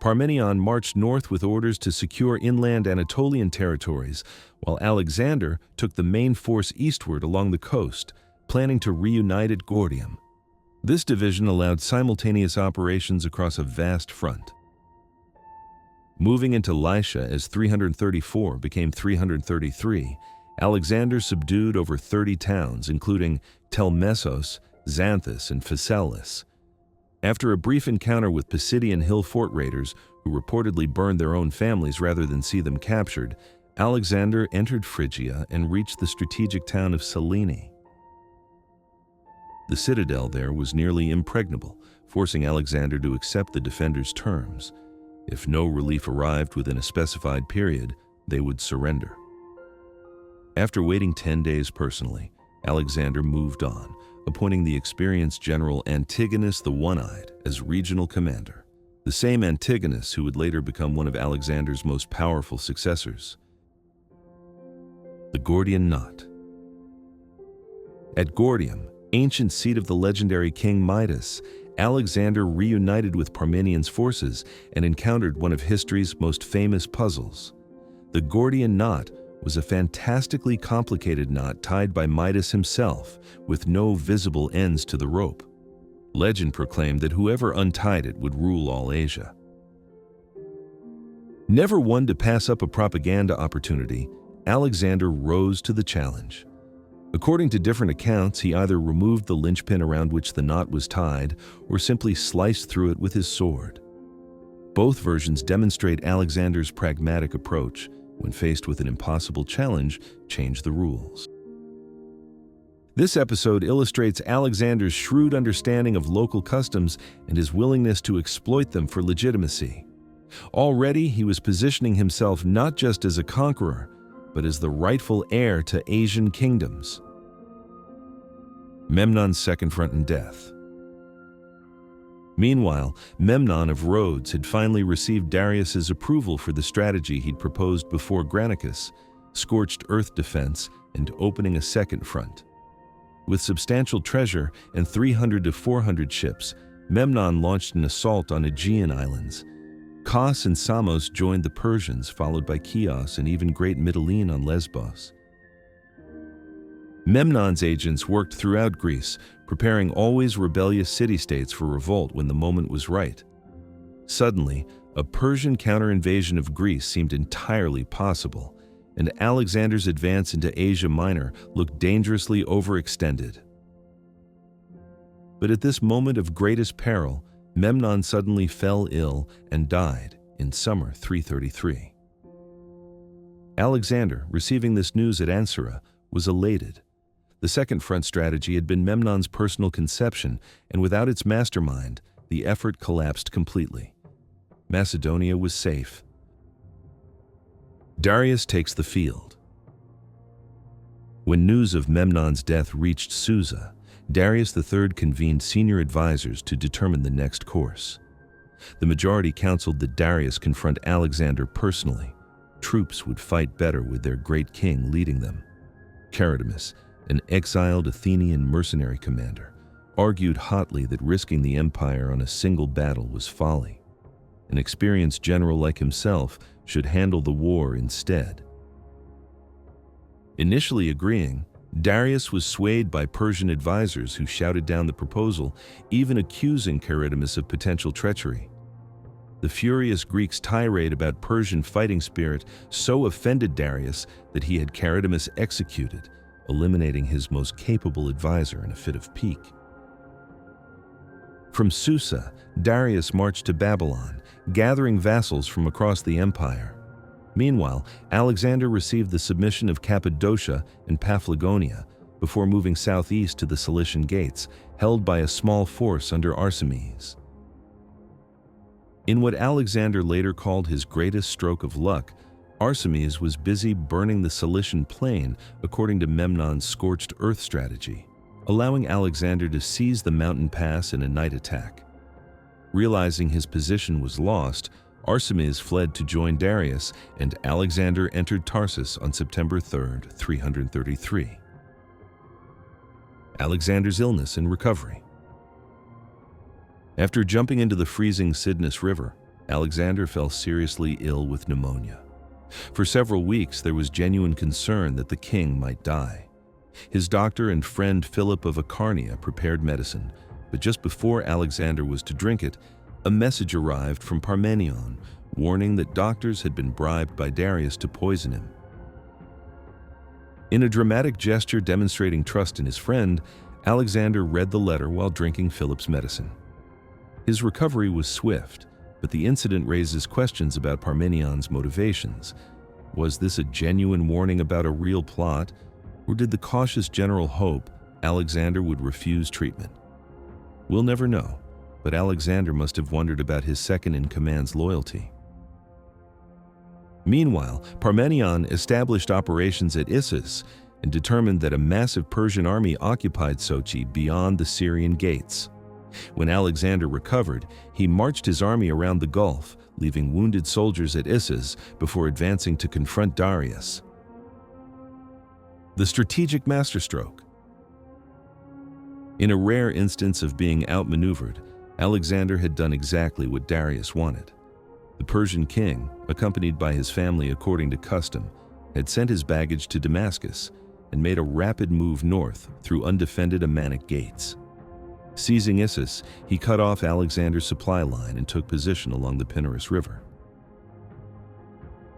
Parmenion marched north with orders to secure inland Anatolian territories, while Alexander took the main force eastward along the coast, planning to reunite at Gordium. This division allowed simultaneous operations across a vast front. Moving into Lycia as 334 became 333, Alexander subdued over 30 towns, including Telmessos, Xanthus, and Phaselis. After a brief encounter with Pisidian hill fort raiders, who reportedly burned their own families rather than see them captured, Alexander entered Phrygia and reached the strategic town of Selene. The citadel there was nearly impregnable, forcing Alexander to accept the defenders' terms. If no relief arrived within a specified period, they would surrender. After waiting 10 days personally, Alexander moved on, appointing the experienced general Antigonus the One-Eyed as regional commander, the same Antigonus who would later become one of Alexander's most powerful successors. The Gordian Knot. At Gordium, ancient seat of the legendary King Miletus, Alexander reunited with Parmenion's forces and encountered one of history's most famous puzzles. The Gordian Knot was a fantastically complicated knot tied by Miletus himself, with no visible ends to the rope. Legend proclaimed that whoever untied it would rule all Asia. Never one to pass up a propaganda opportunity, Alexander rose to the challenge. According to different accounts, he either removed the linchpin around which the knot was tied or simply sliced through it with his sword. Both versions demonstrate Alexander's pragmatic approach. When faced with an impossible challenge, change the rules. This episode illustrates Alexander's shrewd understanding of local customs and his willingness to exploit them for legitimacy. Already, he was positioning himself not just as a conqueror, but as the rightful heir to Asian kingdoms. Memnon's second front and death. Meanwhile, Memnon of Rhodes had finally received Darius's approval for the strategy he'd proposed before Granicus, scorched earth defense, and opening a second front. With substantial treasure and 300 to 400 ships, Memnon launched an assault on Aegean islands. Kos and Samos joined the Persians, followed by Chios and even Great Mytilene on Lesbos. Memnon's agents worked throughout Greece, preparing always rebellious city-states for revolt when the moment was right. Suddenly, a Persian counter-invasion of Greece seemed entirely possible, and Alexander's advance into Asia Minor looked dangerously overextended. But at this moment of greatest peril, Memnon suddenly fell ill and died in summer 333. Alexander, receiving this news at Ansara, was elated. The second front strategy had been Memnon's personal conception, and without its mastermind, the effort collapsed completely. Macedonia was safe. Darius takes the field. When news of Memnon's death reached Susa, Darius III convened senior advisors to determine the next course. The majority counseled that Darius confront Alexander personally. Troops would fight better with their great king leading them. Charidemus, an exiled Athenian mercenary commander, argued hotly that risking the empire on a single battle was folly. An experienced general like himself should handle the war instead. Initially agreeing, Darius was swayed by Persian advisors who shouted down the proposal, even accusing Charidemus of potential treachery. The furious Greeks' tirade about Persian fighting spirit so offended Darius that he had Charidemus executed, eliminating his most capable advisor in a fit of pique. From Susa, Darius marched to Babylon, gathering vassals from across the empire. Meanwhile, Alexander received the submission of Cappadocia and Paphlagonia before moving southeast to the Cilician Gates, held by a small force under Arsames. In what Alexander later called his greatest stroke of luck, Arsames was busy burning the Cilician plain according to Memnon's scorched earth strategy, allowing Alexander to seize the mountain pass in a night attack. Realizing his position was lost, Arsames fled to join Darius, and Alexander entered Tarsus on September 3, 333. Alexander's illness and recovery. After jumping into the freezing Cydnus River, Alexander fell seriously ill with pneumonia. For several weeks, there was genuine concern that the king might die. His doctor and friend Philip of Acarnania prepared medicine, but just before Alexander was to drink it, a message arrived from Parmenion, warning that doctors had been bribed by Darius to poison him. In a dramatic gesture demonstrating trust in his friend, Alexander read the letter while drinking Philip's medicine. His recovery was swift, but the incident raises questions about Parmenion's motivations. Was this a genuine warning about a real plot, or did the cautious general hope Alexander would refuse treatment? We'll never know, but Alexander must have wondered about his second-in-command's loyalty. Meanwhile, Parmenion established operations at Issus and determined that a massive Persian army occupied Sochi beyond the Syrian gates. When Alexander recovered, he marched his army around the Gulf, leaving wounded soldiers at Issus before advancing to confront Darius. The strategic masterstroke. In a rare instance of being outmaneuvered, Alexander had done exactly what Darius wanted. The Persian king, accompanied by his family according to custom, had sent his baggage to Damascus and made a rapid move north through undefended Ammanic gates. Seizing Issus, he cut off Alexander's supply line and took position along the Pinarus River.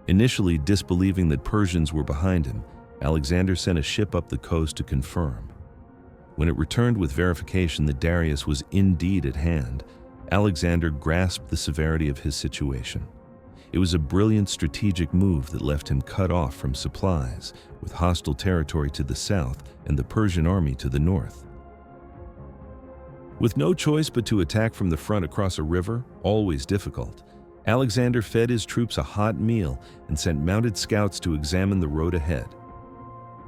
Initially disbelieving that Persians were behind him, Alexander sent a ship up the coast to confirm. When it returned with verification that Darius was indeed at hand, Alexander grasped the severity of his situation. It was a brilliant strategic move that left him cut off from supplies, with hostile territory to the south and the Persian army to the north. With no choice but to attack from the front across a river, always difficult, Alexander fed his troops a hot meal and sent mounted scouts to examine the road ahead.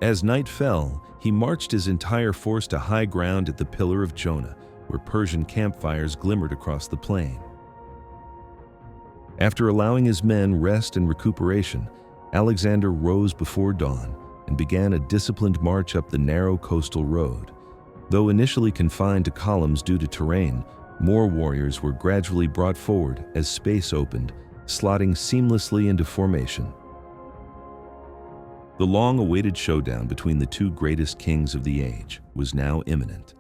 As night fell, he marched his entire force to high ground at the Pillar of Jonah, where Persian campfires glimmered across the plain. After allowing his men rest and recuperation, Alexander rose before dawn and began a disciplined march up the narrow coastal road. Though initially confined to columns due to terrain, more warriors were gradually brought forward as space opened, slotting seamlessly into formation. The long-awaited showdown between the two greatest kings of the age was now imminent.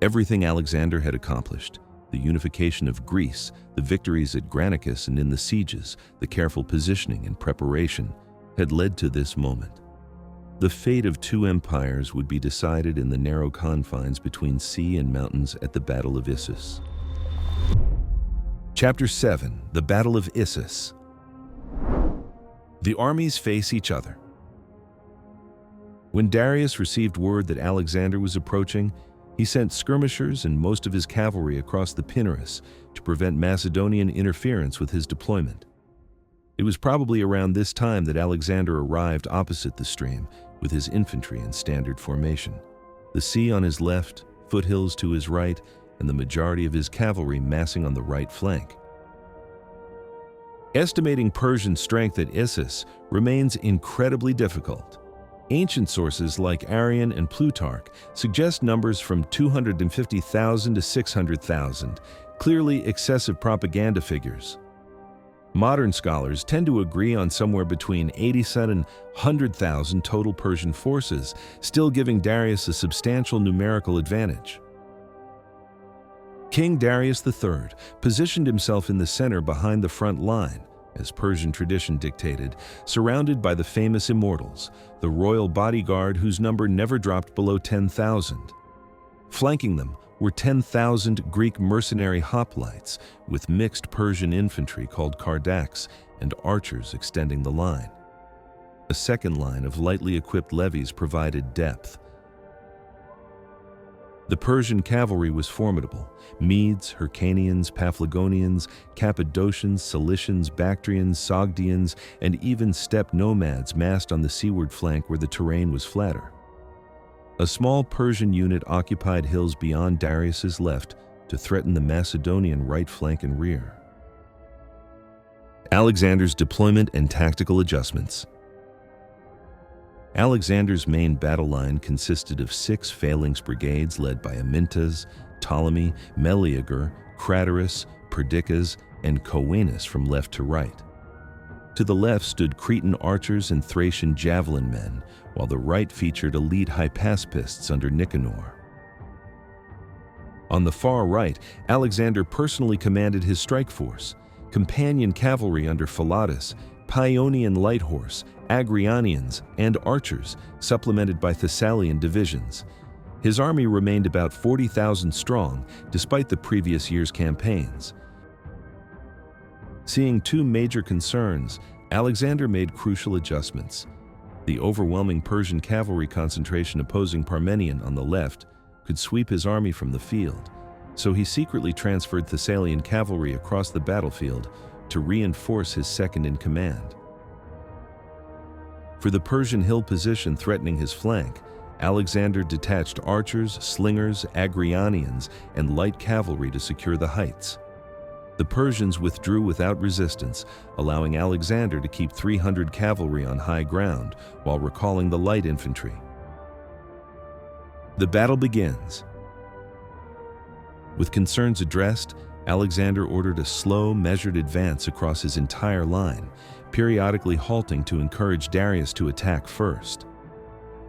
Everything Alexander had accomplished, the unification of Greece, the victories at Granicus and in the sieges, the careful positioning and preparation, had led to this moment. The fate of two empires would be decided in the narrow confines between sea and mountains at the Battle of Issus. Chapter 7: The Battle of Issus. The armies face each other. When Darius received word that Alexander was approaching, he sent skirmishers and most of his cavalry across the Pinarus to prevent Macedonian interference with his deployment. It was probably around this time that Alexander arrived opposite the stream with his infantry in standard formation, the sea on his left, foothills to his right, and the majority of his cavalry massing on the right flank. Estimating Persian strength at Issus remains incredibly difficult. Ancient sources like Arrian and Plutarch suggest numbers from 250,000 to 600,000, clearly excessive propaganda figures. Modern scholars tend to agree on somewhere between 87 and 100,000 total Persian forces, still giving Darius a substantial numerical advantage. King Darius III positioned himself in the center behind the front line, as Persian tradition dictated, surrounded by the famous immortals, the royal bodyguard whose number never dropped below 10,000. Flanking them were 10,000 Greek mercenary hoplites with mixed Persian infantry called kardaks and archers extending the line. A second line of lightly equipped levies provided depth. The Persian cavalry was formidable. Medes, Hyrcanians, Paphlagonians, Cappadocians, Cilicians, Bactrians, Sogdians, and even steppe nomads massed on the seaward flank where the terrain was flatter. A small Persian unit occupied hills beyond Darius's left to threaten the Macedonian right flank and rear. Alexander's deployment and tactical adjustments. Alexander's main battle line consisted of 6 phalanx brigades led by Amyntas, Ptolemy, Meleager, Craterus, Perdiccas, and Coenus from left to right. To the left stood Cretan archers and Thracian javelin men, while the right featured elite hypaspists under Nicanor. On the far right, Alexander personally commanded his strike force, companion cavalry under Philotas, Paeonian light horse, Agrianians, and archers, supplemented by Thessalian divisions. His army remained about 40,000 strong, despite the previous year's campaigns. Seeing 2 major concerns, Alexander made crucial adjustments. The overwhelming Persian cavalry concentration opposing Parmenion on the left could sweep his army from the field, so he secretly transferred Thessalian cavalry across the battlefield to reinforce his second-in-command. For the Persian hill position threatening his flank, Alexander detached archers, slingers, Agrianians, and light cavalry to secure the heights. The Persians withdrew without resistance, allowing Alexander to keep 300 cavalry on high ground while recalling the light infantry. The battle begins. With concerns addressed, Alexander ordered a slow, measured advance across his entire line, periodically halting to encourage Darius to attack first.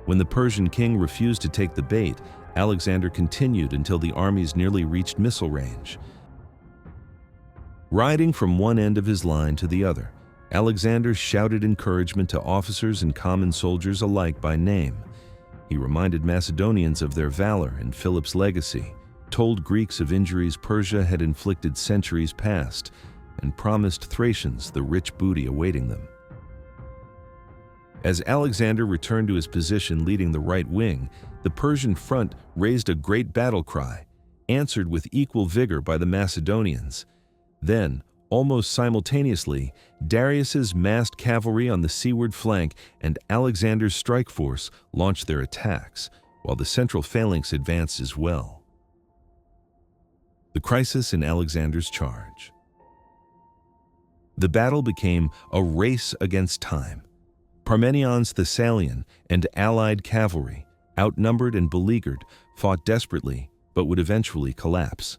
When the Persian king refused to take the bait, Alexander continued until the armies nearly reached missile range. Riding from one end of his line to the other, Alexander shouted encouragement to officers and common soldiers alike by name. He reminded Macedonians of their valor and Philip's legacy, told Greeks of injuries Persia had inflicted centuries past, and promised Thracians the rich booty awaiting them. As Alexander returned to his position leading the right wing, the Persian front raised a great battle cry, answered with equal vigor by the Macedonians. Then, almost simultaneously, Darius's massed cavalry on the seaward flank and Alexander's strike force launched their attacks, while the central phalanx advanced as well. The crisis in Alexander's charge. The battle became a race against time. Parmenion's Thessalian and allied cavalry, outnumbered and beleaguered, fought desperately but would eventually collapse.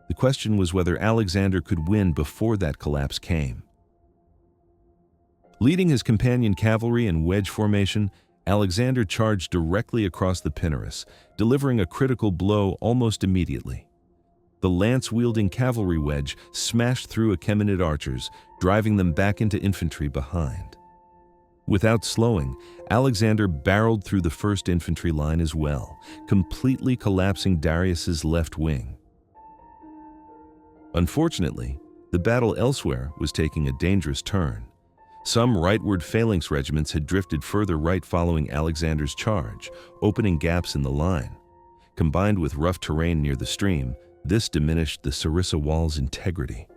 The question was whether Alexander could win before that collapse came. Leading his companion cavalry in wedge formation, Alexander charged directly across the Pinarus, delivering a critical blow almost immediately. The lance-wielding cavalry wedge smashed through Achaemenid archers, driving them back into infantry behind. Without slowing, Alexander barreled through the first infantry line as well, completely collapsing Darius's left wing. Unfortunately, the battle elsewhere was taking a dangerous turn. Some rightward phalanx regiments had drifted further right following Alexander's charge, opening gaps in the line. Combined with rough terrain near the stream, this diminished the Sarissa wall's integrity.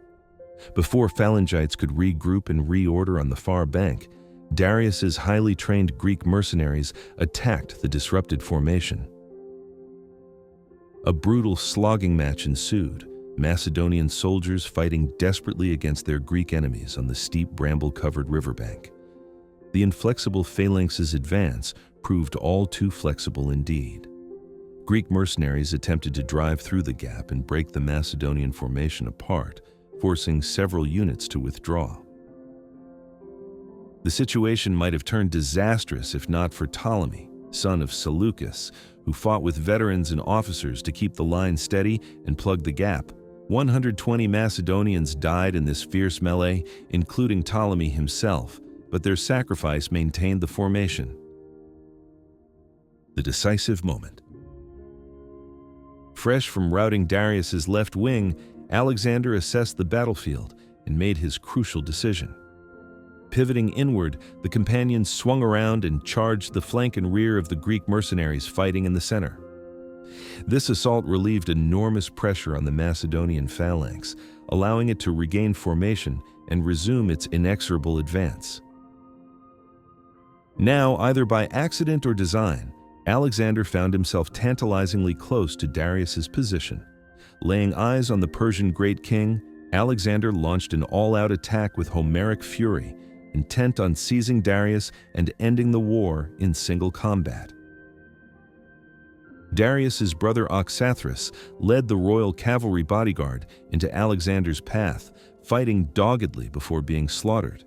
Before phalangites could regroup and reorder on the far bank, Darius's highly trained Greek mercenaries attacked the disrupted formation. A brutal slogging match ensued, Macedonian soldiers fighting desperately against their Greek enemies on the steep bramble-covered riverbank. The inflexible phalanx's advance proved all too flexible indeed. Greek mercenaries attempted to drive through the gap and break the Macedonian formation apart, forcing several units to withdraw. The situation might have turned disastrous if not for Ptolemy, son of Seleucus, who fought with veterans and officers to keep the line steady and plug the gap. 120 Macedonians died in this fierce melee, including Ptolemy himself, but their sacrifice maintained the formation. The decisive moment. Fresh from routing Darius's left wing, Alexander assessed the battlefield and made his crucial decision. Pivoting inward, the companions swung around and charged the flank and rear of the Greek mercenaries fighting in the center. This assault relieved enormous pressure on the Macedonian phalanx, allowing it to regain formation and resume its inexorable advance. Now, either by accident or design, Alexander found himself tantalizingly close to Darius's position. Laying eyes on the Persian great king, Alexander launched an all-out attack with Homeric fury, intent on seizing Darius and ending the war in single combat. Darius's brother Oxathras led the royal cavalry bodyguard into Alexander's path, fighting doggedly before being slaughtered.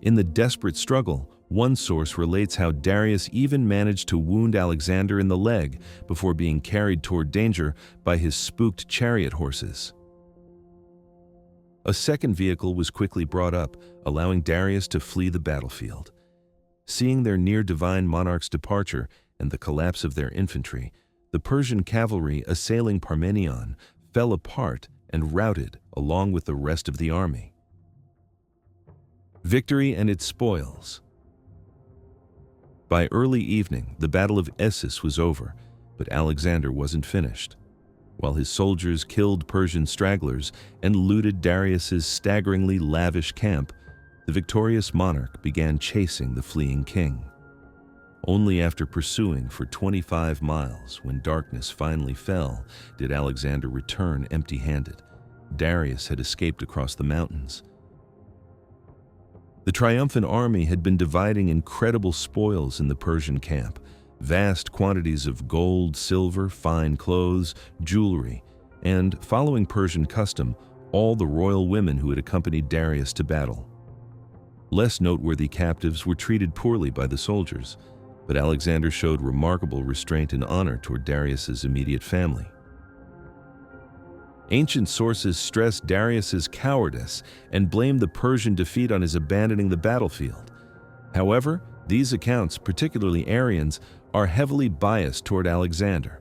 In the desperate struggle, one source relates how Darius even managed to wound Alexander in the leg before being carried toward danger by his spooked chariot horses. A second vehicle was quickly brought up, allowing Darius to flee the battlefield. Seeing their near-divine monarch's departure and the collapse of their infantry, the Persian cavalry assailing Parmenion fell apart and routed along with the rest of the army. Victory and its spoils. By early evening, the Battle of Issus was over, but Alexander wasn't finished. While his soldiers killed Persian stragglers and looted Darius's staggeringly lavish camp, the victorious monarch began chasing the fleeing king. Only after pursuing for 25 miles, when darkness finally fell, did Alexander return empty-handed. Darius had escaped across the mountains. The triumphant army had been dividing incredible spoils in the Persian camp. Vast quantities of gold, silver, fine clothes, jewelry, and, following Persian custom, all the royal women who had accompanied Darius to battle. Less noteworthy captives were treated poorly by the soldiers, but Alexander showed remarkable restraint and honor toward Darius's immediate family. Ancient sources stress Darius's cowardice and blame the Persian defeat on his abandoning the battlefield. However, these accounts, particularly Arian's, are heavily biased toward Alexander.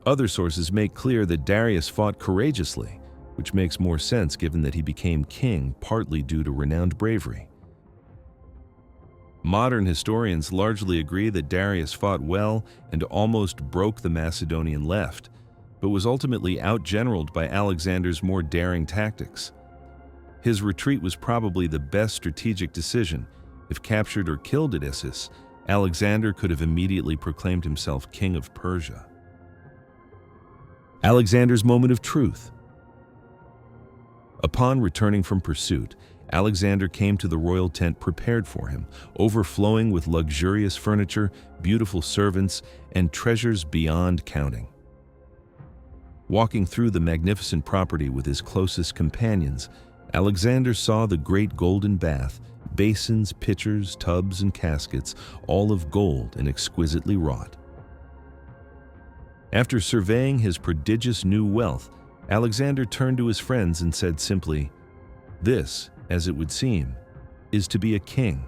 Other sources make clear that Darius fought courageously, which makes more sense given that he became king partly due to renowned bravery. Modern historians largely agree that Darius fought well and almost broke the Macedonian left, but was ultimately outgeneraled by Alexander's more daring tactics. His retreat was probably the best strategic decision. If captured or killed at Issus, Alexander could have immediately proclaimed himself king of Persia. Alexander's moment of truth. Upon returning from pursuit, Alexander came to the royal tent prepared for him, overflowing with luxurious furniture, beautiful servants, and treasures beyond counting. Walking through the magnificent property with his closest companions, Alexander saw the great golden bath, basins, pitchers, tubs, and caskets, all of gold and exquisitely wrought. After surveying his prodigious new wealth, Alexander turned to his friends and said simply, "This, as it would seem, is to be a king."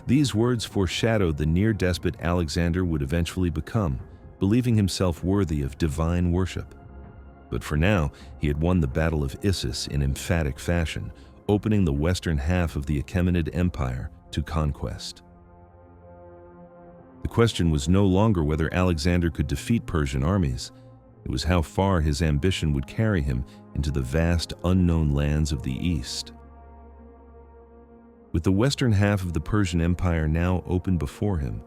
These words foreshadowed the near-despot Alexander would eventually become, believing himself worthy of divine worship. But for now, he had won the Battle of Issus in emphatic fashion, opening the western half of the Achaemenid Empire to conquest. The question was no longer whether Alexander could defeat Persian armies. It was how far his ambition would carry him into the vast unknown lands of the East. With the western half of the Persian Empire now open before him,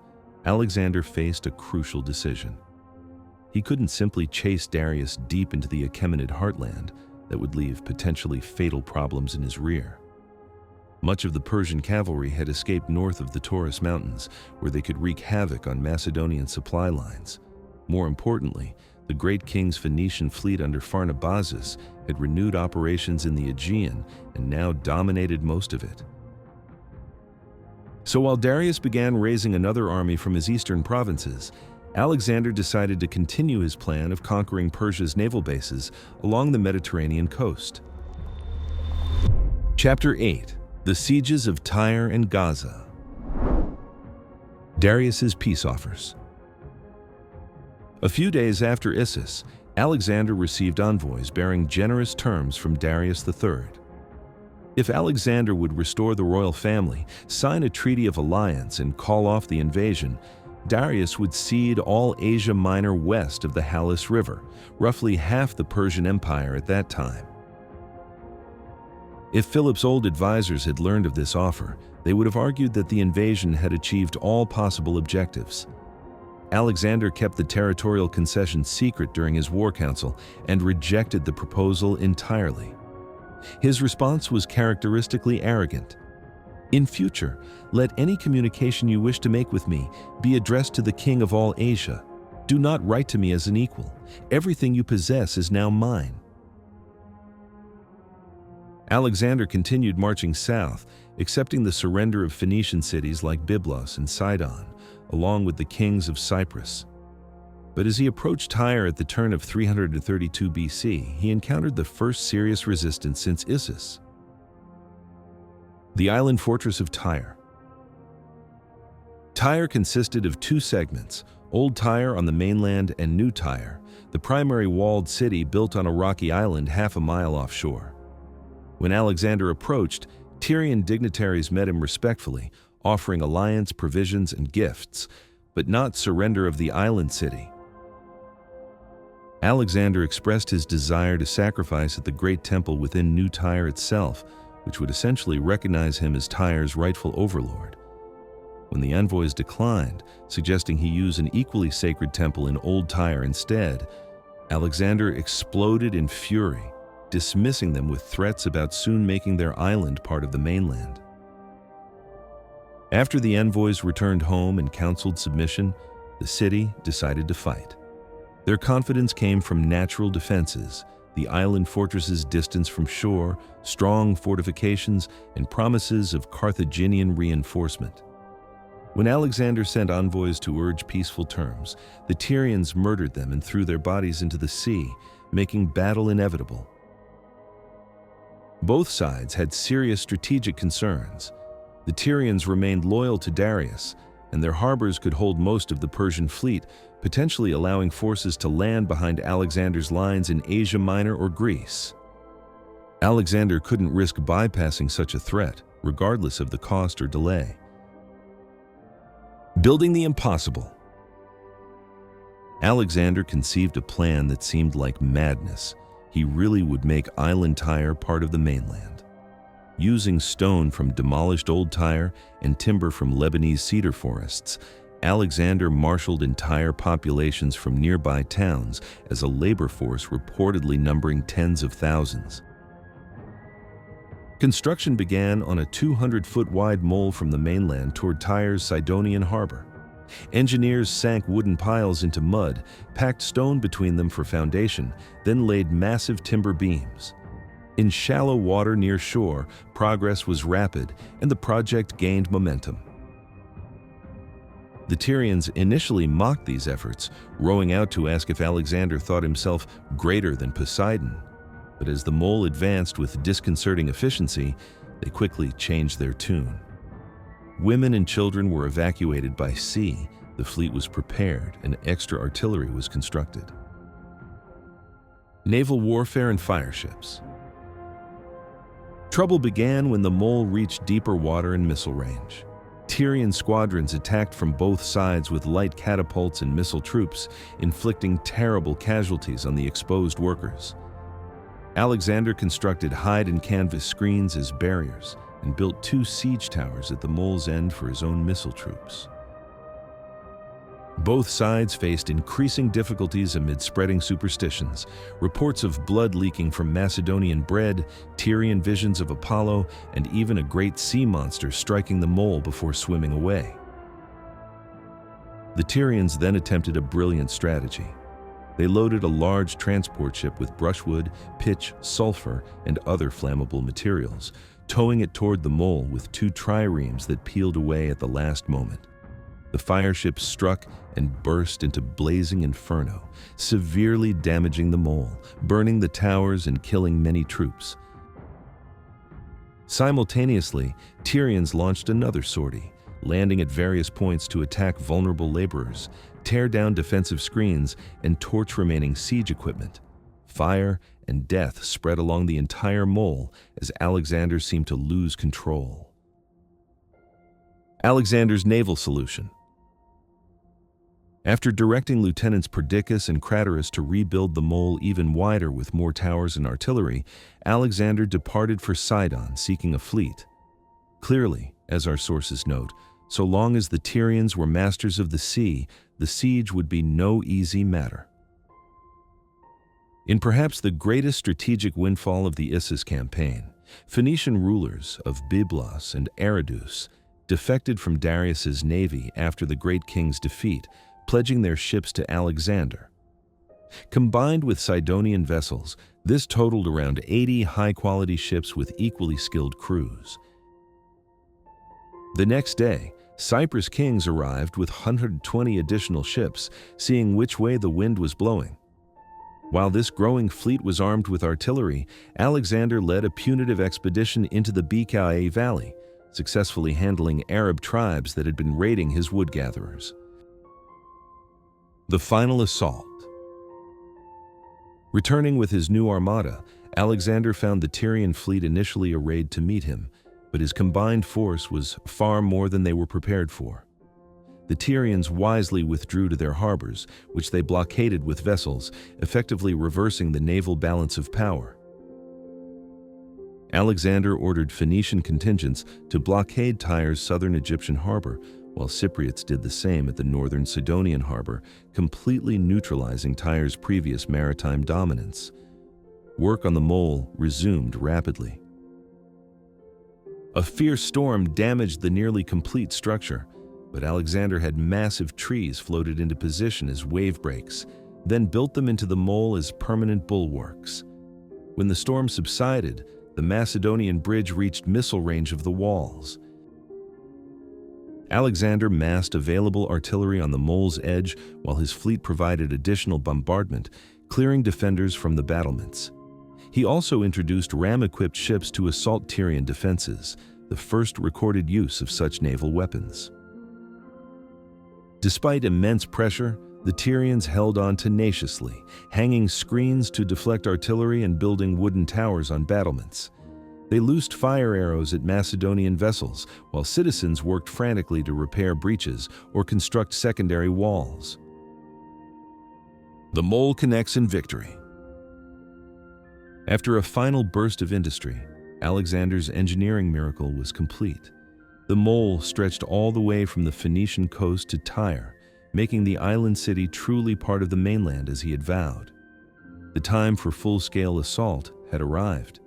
Alexander faced a crucial decision. He couldn't simply chase Darius deep into the Achaemenid heartland that would leave potentially fatal problems in his rear. Much of the Persian cavalry had escaped north of the Taurus Mountains, where they could wreak havoc on Macedonian supply lines. More importantly, The great king's Phoenician fleet under Pharnabazus had renewed operations in the Aegean and now dominated most of it. So while Darius began raising another army from his eastern provinces, Alexander decided to continue his plan of conquering Persia's naval bases along the Mediterranean coast. Chapter 8: The Sieges of Tyre and Gaza. Darius's peace offers. A few days after Issus, Alexander received envoys bearing generous terms from Darius III. If Alexander would restore the royal family, sign a treaty of alliance, and call off the invasion, Darius would cede all Asia Minor west of the Halys River, roughly half the Persian Empire at that time. If Philip's old advisors had learned of this offer, they would have argued that the invasion had achieved all possible objectives. Alexander kept the territorial concession secret during his war council and rejected the proposal entirely. His response was characteristically arrogant. "In future, let any communication you wish to make with me be addressed to the king of all Asia. Do not write to me as an equal. Everything you possess is now mine." Alexander continued marching south, accepting the surrender of Phoenician cities like Byblos and Sidon, along with the kings of Cyprus. But as he approached Tyre at the turn of 332 BC, he encountered the first serious resistance since Issus. The island fortress of Tyre. Tyre consisted of two segments, Old Tyre on the mainland and New Tyre, the primary walled city built on a rocky island half a mile offshore. When Alexander approached, Tyrian dignitaries met him respectfully, offering alliance, provisions, and gifts, but not surrender of the island city. Alexander expressed his desire to sacrifice at the great temple within New Tyre itself, which would essentially recognize him as Tyre's rightful overlord. When the envoys declined, suggesting he use an equally sacred temple in Old Tyre instead, Alexander exploded in fury, dismissing them with threats about soon making their island part of the mainland. After the envoys returned home and counseled submission, the city decided to fight. Their confidence came from natural defenses, the island fortress's distance from shore, strong fortifications, and promises of Carthaginian reinforcement. When Alexander sent envoys to urge peaceful terms, the Tyrians murdered them and threw their bodies into the sea, making battle inevitable. Both sides had serious strategic concerns. The Tyrians remained loyal to Darius, and their harbors could hold most of the Persian fleet, potentially allowing forces to land behind Alexander's lines in Asia Minor or Greece. Alexander couldn't risk bypassing such a threat, regardless of the cost or delay. Building the impossible. Alexander conceived a plan that seemed like madness. He really would make island Tyre part of the mainland. Using stone from demolished Old Tyre and timber from Lebanese cedar forests, Alexander marshaled entire populations from nearby towns as a labor force reportedly numbering tens of thousands. Construction began on a 200-foot-wide mole from the mainland toward Tyre's Sidonian harbor. Engineers sank wooden piles into mud, packed stone between them for foundation, then laid massive timber beams. In shallow water near shore, progress was rapid, and the project gained momentum. The Tyrians initially mocked these efforts, rowing out to ask if Alexander thought himself greater than Poseidon. But as the mole advanced with disconcerting efficiency, they quickly changed their tune. Women and children were evacuated by sea, the fleet was prepared, and extra artillery was constructed. Naval warfare and fireships. Trouble began when the mole reached deeper water and missile range. Tyrian squadrons attacked from both sides with light catapults and missile troops, inflicting terrible casualties on the exposed workers. Alexander constructed hide and canvas screens as barriers and built 2 siege towers at the mole's end for his own missile troops. Both sides faced increasing difficulties amid spreading superstitions, reports of blood leaking from Macedonian bread, Tyrian visions of Apollo, and even a great sea monster striking the mole before swimming away. The Tyrians then attempted a brilliant strategy. They loaded a large transport ship with brushwood, pitch, sulfur, and other flammable materials, towing it toward the mole with 2 triremes that peeled away at the last moment. The fireship struck and burst into blazing inferno, severely damaging the mole, burning the towers and killing many troops. Simultaneously, Tyrians launched another sortie, landing at various points to attack vulnerable laborers, tear down defensive screens, and torch remaining siege equipment. Fire and death spread along the entire mole as Alexander seemed to lose control. Alexander's naval solution. After directing Lieutenants Perdiccas and Craterus to rebuild the mole even wider with more towers and artillery, Alexander departed for Sidon seeking a fleet. Clearly, as our sources note, so long as the Tyrians were masters of the sea, the siege would be no easy matter. In perhaps the greatest strategic windfall of the Issus campaign, Phoenician rulers of Byblos and Eridu defected from Darius's navy after the great king's defeat, pledging their ships to Alexander. Combined with Sidonian vessels, this totaled around 80 high-quality ships with equally skilled crews. The next day, Cyprus kings arrived with 120 additional ships, seeing which way the wind was blowing. While this growing fleet was armed with artillery, Alexander led a punitive expedition into the Bekae Valley, successfully handling Arab tribes that had been raiding his wood-gatherers. The final assault. Returning with his new armada, Alexander found the Tyrian fleet initially arrayed to meet him, but his combined force was far more than they were prepared for. The Tyrians wisely withdrew to their harbors, which they blockaded with vessels, effectively reversing the naval balance of power. Alexander ordered Phoenician contingents to blockade Tyre's southern Egyptian harbor, while Cypriots did the same at the northern Sidonian harbor, completely neutralizing Tyre's previous maritime dominance. Work on the mole resumed rapidly. A fierce storm damaged the nearly complete structure, but Alexander had massive trees floated into position as wave breaks, then built them into the mole as permanent bulwarks. When the storm subsided, the Macedonian bridge reached missile range of the walls. Alexander massed available artillery on the mole's edge while his fleet provided additional bombardment, clearing defenders from the battlements. He also introduced ram-equipped ships to assault Tyrian defenses, the first recorded use of such naval weapons. Despite immense pressure, the Tyrians held on tenaciously, hanging screens to deflect artillery and building wooden towers on battlements. They loosed fire arrows at Macedonian vessels, while citizens worked frantically to repair breaches or construct secondary walls. The mole connects in victory. After a final burst of industry, Alexander's engineering miracle was complete. The mole stretched all the way from the Phoenician coast to Tyre, making the island city truly part of the mainland as he had vowed. The time for full-scale assault had arrived.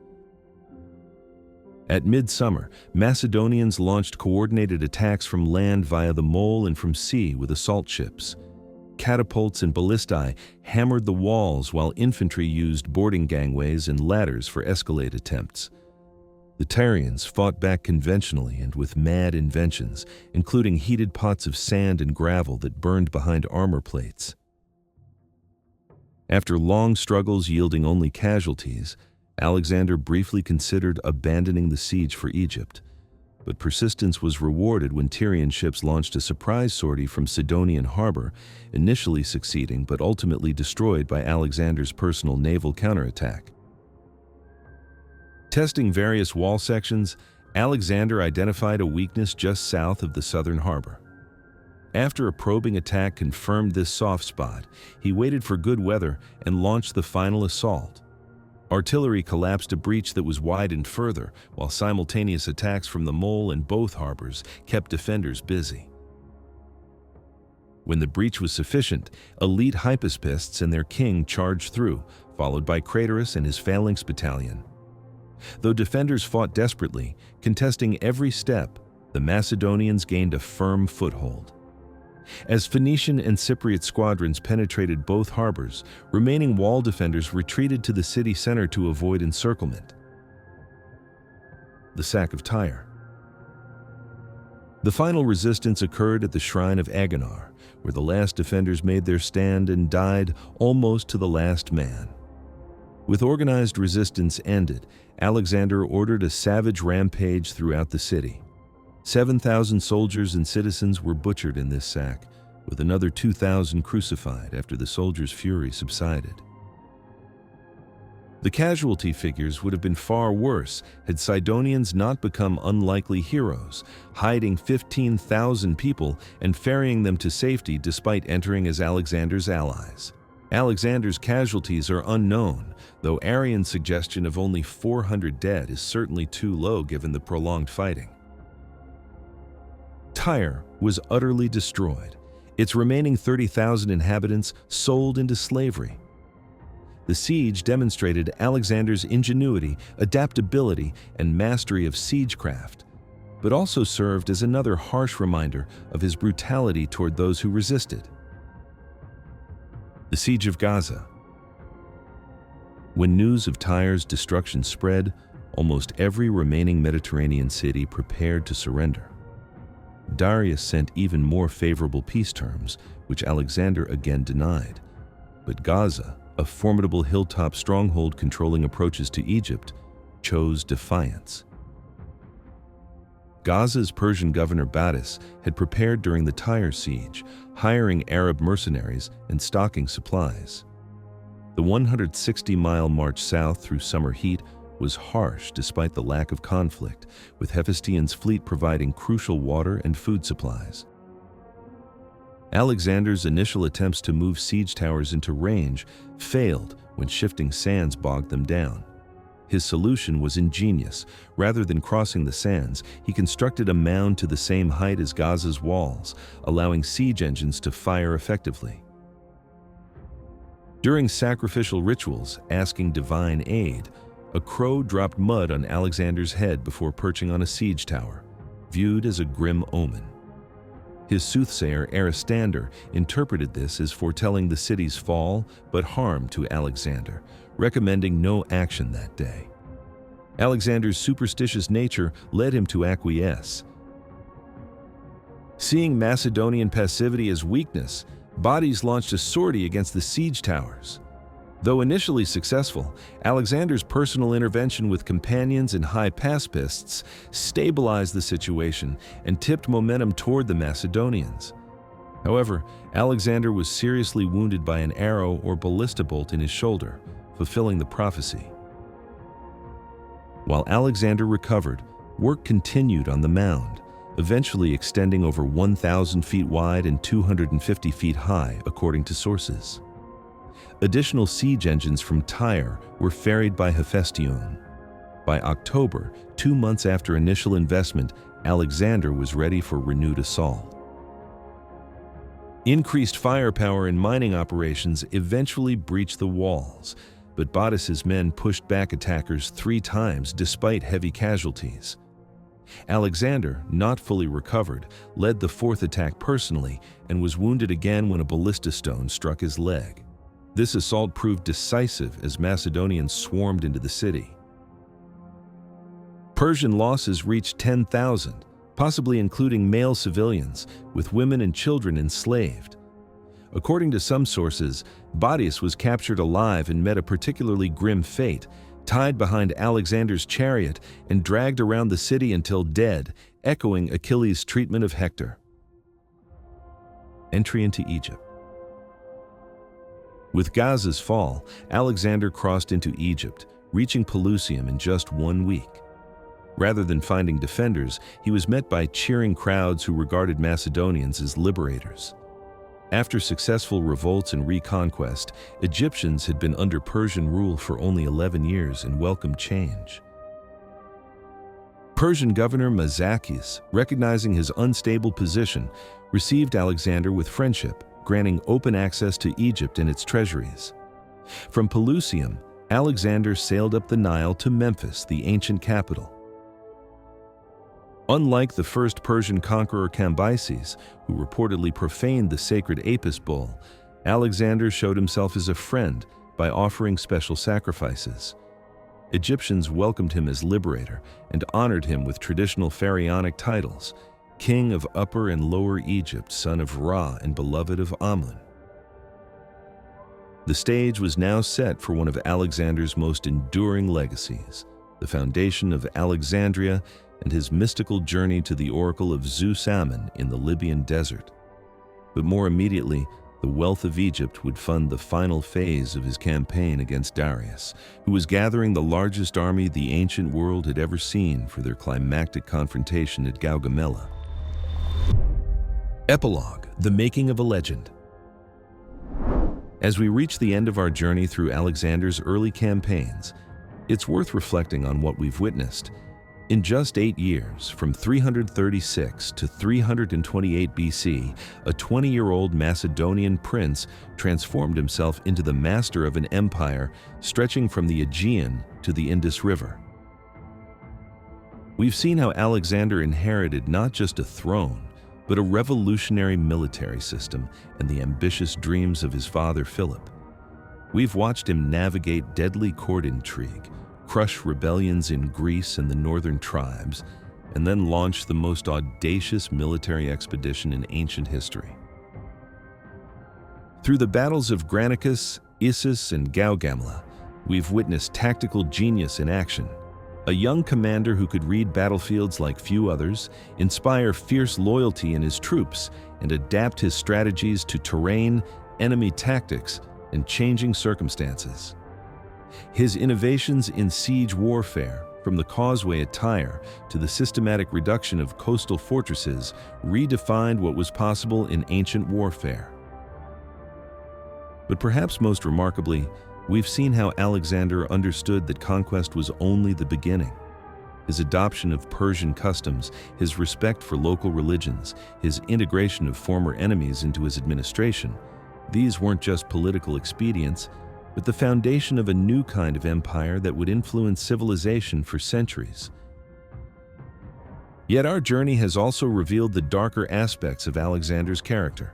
At midsummer, Macedonians launched coordinated attacks from land via the mole and from sea with assault ships. Catapults and ballistae hammered the walls while infantry used boarding gangways and ladders for escalade attempts. The Tyrians fought back conventionally and with mad inventions, including heated pots of sand and gravel that burned behind armor plates. After long struggles yielding only casualties, Alexander briefly considered abandoning the siege for Egypt, but persistence was rewarded when Tyrian ships launched a surprise sortie from Sidonian harbor, initially succeeding but ultimately destroyed by Alexander's personal naval counterattack. Testing various wall sections, Alexander identified a weakness just south of the southern harbor. After a probing attack confirmed this soft spot, he waited for good weather and launched the final assault. Artillery collapsed a breach that was widened further, while simultaneous attacks from the mole and both harbors kept defenders busy. When the breach was sufficient, elite hypaspists and their king charged through, followed by Craterus and his phalanx battalion. Though defenders fought desperately, contesting every step, the Macedonians gained a firm foothold. As Phoenician and Cypriot squadrons penetrated both harbors, remaining wall defenders retreated to the city center to avoid encirclement. The sack of Tyre. The final resistance occurred at the shrine of Agonar, where the last defenders made their stand and died almost to the last man. With organized resistance ended, Alexander ordered a savage rampage throughout the city. 7,000 soldiers and citizens were butchered in this sack, with another 2,000 crucified after the soldiers' fury subsided. The casualty figures would have been far worse had Sidonians not become unlikely heroes, hiding 15,000 people and ferrying them to safety despite entering as Alexander's allies. Alexander's casualties are unknown, though Arrian's suggestion of only 400 dead is certainly too low given the prolonged fighting. Tyre was utterly destroyed, its remaining 30,000 inhabitants sold into slavery. The siege demonstrated Alexander's ingenuity, adaptability, and mastery of siegecraft, but also served as another harsh reminder of his brutality toward those who resisted. The Siege of Gaza. When news of Tyre's destruction spread, almost every remaining Mediterranean city prepared to surrender. Darius sent even more favorable peace terms, which Alexander again denied. But Gaza, a formidable hilltop stronghold controlling approaches to Egypt, chose defiance. Gaza's Persian governor Miletus had prepared during the Tyre siege, hiring Arab mercenaries and stocking supplies. The 160-mile march south through summer heat was harsh despite the lack of conflict, with Hephaestion's fleet providing crucial water and food supplies. Alexander's initial attempts to move siege towers into range failed when shifting sands bogged them down. His solution was ingenious. Rather than crossing the sands, he constructed a mound to the same height as Gaza's walls, allowing siege engines to fire effectively. During sacrificial rituals asking divine aid, a crow dropped mud on Alexander's head before perching on a siege tower, viewed as a grim omen. His soothsayer Aristander interpreted this as foretelling the city's fall but harm to Alexander, recommending no action that day. Alexander's superstitious nature led him to acquiesce. Seeing Macedonian passivity as weakness, Bades launched a sortie against the siege towers. Though initially successful, Alexander's personal intervention with companions and high pacifists stabilized the situation and tipped momentum toward the Macedonians. However, Alexander was seriously wounded by an arrow or ballista bolt in his shoulder, fulfilling the prophecy. While Alexander recovered, work continued on the mound, eventually extending over 1,000 feet wide and 250 feet high, according to sources. Additional siege engines from Tyre were ferried by Hephaestion. By October, 2 months after initial investment, Alexander was ready for renewed assault. Increased firepower in mining operations eventually breached the walls, but Bades's men pushed back attackers 3 times despite heavy casualties. Alexander, not fully recovered, led the 4th attack personally and was wounded again when a ballista stone struck his leg. This assault proved decisive as Macedonians swarmed into the city. Persian losses reached 10,000, possibly including male civilians, with women and children enslaved. According to some sources, Bades was captured alive and met a particularly grim fate, tied behind Alexander's chariot and dragged around the city until dead, echoing Achilles' treatment of Hector. Entry into Egypt. With Gaza's fall, Alexander crossed into Egypt, reaching Pelusium in just 1 week. Rather than finding defenders, he was met by cheering crowds who regarded Macedonians as liberators. After successful revolts and reconquest, Egyptians had been under Persian rule for only 11 years and welcomed change. Persian governor Miletus, recognizing his unstable position, received Alexander with friendship, granting open access to Egypt and its treasuries. From Pelusium, Alexander sailed up the Nile to Memphis, the ancient capital. Unlike the first Persian conqueror Cambyses, who reportedly profaned the sacred Apis bull, Alexander showed himself as a friend by offering special sacrifices. Egyptians welcomed him as liberator and honored him with traditional pharaonic titles, King of Upper and Lower Egypt, son of Ra and beloved of Amun. The stage was now set for one of Alexander's most enduring legacies, the foundation of Alexandria and his mystical journey to the oracle of Zeus Ammon in the Libyan desert. But more immediately, the wealth of Egypt would fund the final phase of his campaign against Darius, who was gathering the largest army the ancient world had ever seen for their climactic confrontation at Gaugamela. Epilogue: The Making of a Legend. As we reach the end of our journey through Alexander's early campaigns, it's worth reflecting on what we've witnessed. In just 8 years, from 336 to 328 BC, a 20-year-old Macedonian prince transformed himself into the master of an empire stretching from the Aegean to the Indus River. We've seen how Alexander inherited not just a throne, but a revolutionary military system and the ambitious dreams of his father Philip. We've watched him navigate deadly court intrigue, crush rebellions in Greece and the northern tribes, and then launch the most audacious military expedition in ancient history. Through the battles of Granicus, Issus, and Gaugamela, we've witnessed tactical genius in action. A young commander who could read battlefields like few others, inspire fierce loyalty in his troops, and adapt his strategies to terrain, enemy tactics, and changing circumstances. His innovations in siege warfare, from the causeway at Tyre to the systematic reduction of coastal fortresses, redefined what was possible in ancient warfare. But perhaps most remarkably, we've seen how Alexander understood that conquest was only the beginning. His adoption of Persian customs, his respect for local religions, his integration of former enemies into his administration, these weren't just political expedients, but the foundation of a new kind of empire that would influence civilization for centuries. Yet our journey has also revealed the darker aspects of Alexander's character.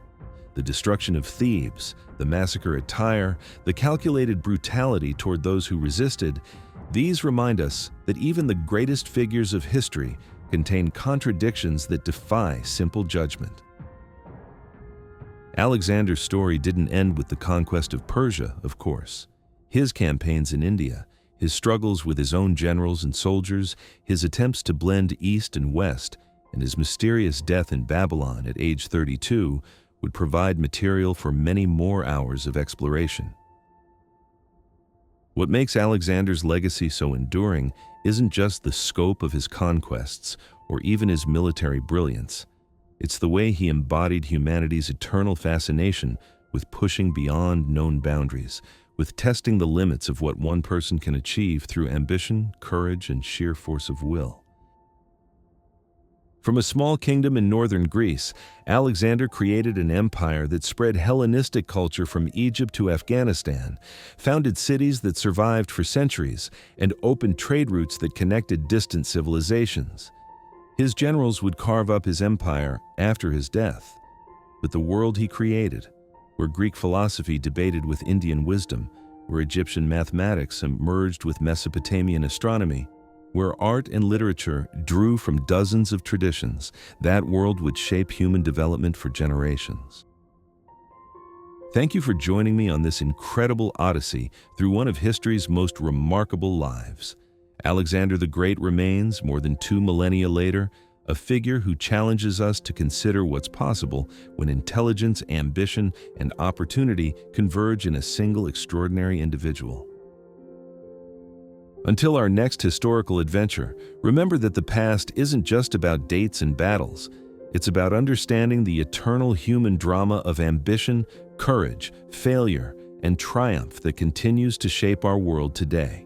The destruction of Thebes, the massacre at Tyre, the calculated brutality toward those who resisted, these remind us that even the greatest figures of history contain contradictions that defy simple judgment. Alexander's story didn't end with the conquest of Persia, of course. His campaigns in India, his struggles with his own generals and soldiers, his attempts to blend East and West, and his mysterious death in Babylon at age 32 would provide material for many more hours of exploration. What makes Alexander's legacy so enduring isn't just the scope of his conquests or even his military brilliance. It's the way he embodied humanity's eternal fascination with pushing beyond known boundaries, with testing the limits of what one person can achieve through ambition, courage, and sheer force of will. From a small kingdom in northern Greece, Alexander created an empire that spread Hellenistic culture from Egypt to Afghanistan, founded cities that survived for centuries, and opened trade routes that connected distant civilizations. His generals would carve up his empire after his death, but the world he created, where Greek philosophy debated with Indian wisdom, where Egyptian mathematics merged with Mesopotamian astronomy, where art and literature drew from dozens of traditions, that world would shape human development for generations. Thank you for joining me on this incredible odyssey through one of history's most remarkable lives. Alexander the Great remains, more than 2 millennia later, a figure who challenges us to consider what's possible when intelligence, ambition, and opportunity converge in a single extraordinary individual. Until our next historical adventure, remember that the past isn't just about dates and battles. It's about understanding the eternal human drama of ambition, courage, failure, and triumph that continues to shape our world today.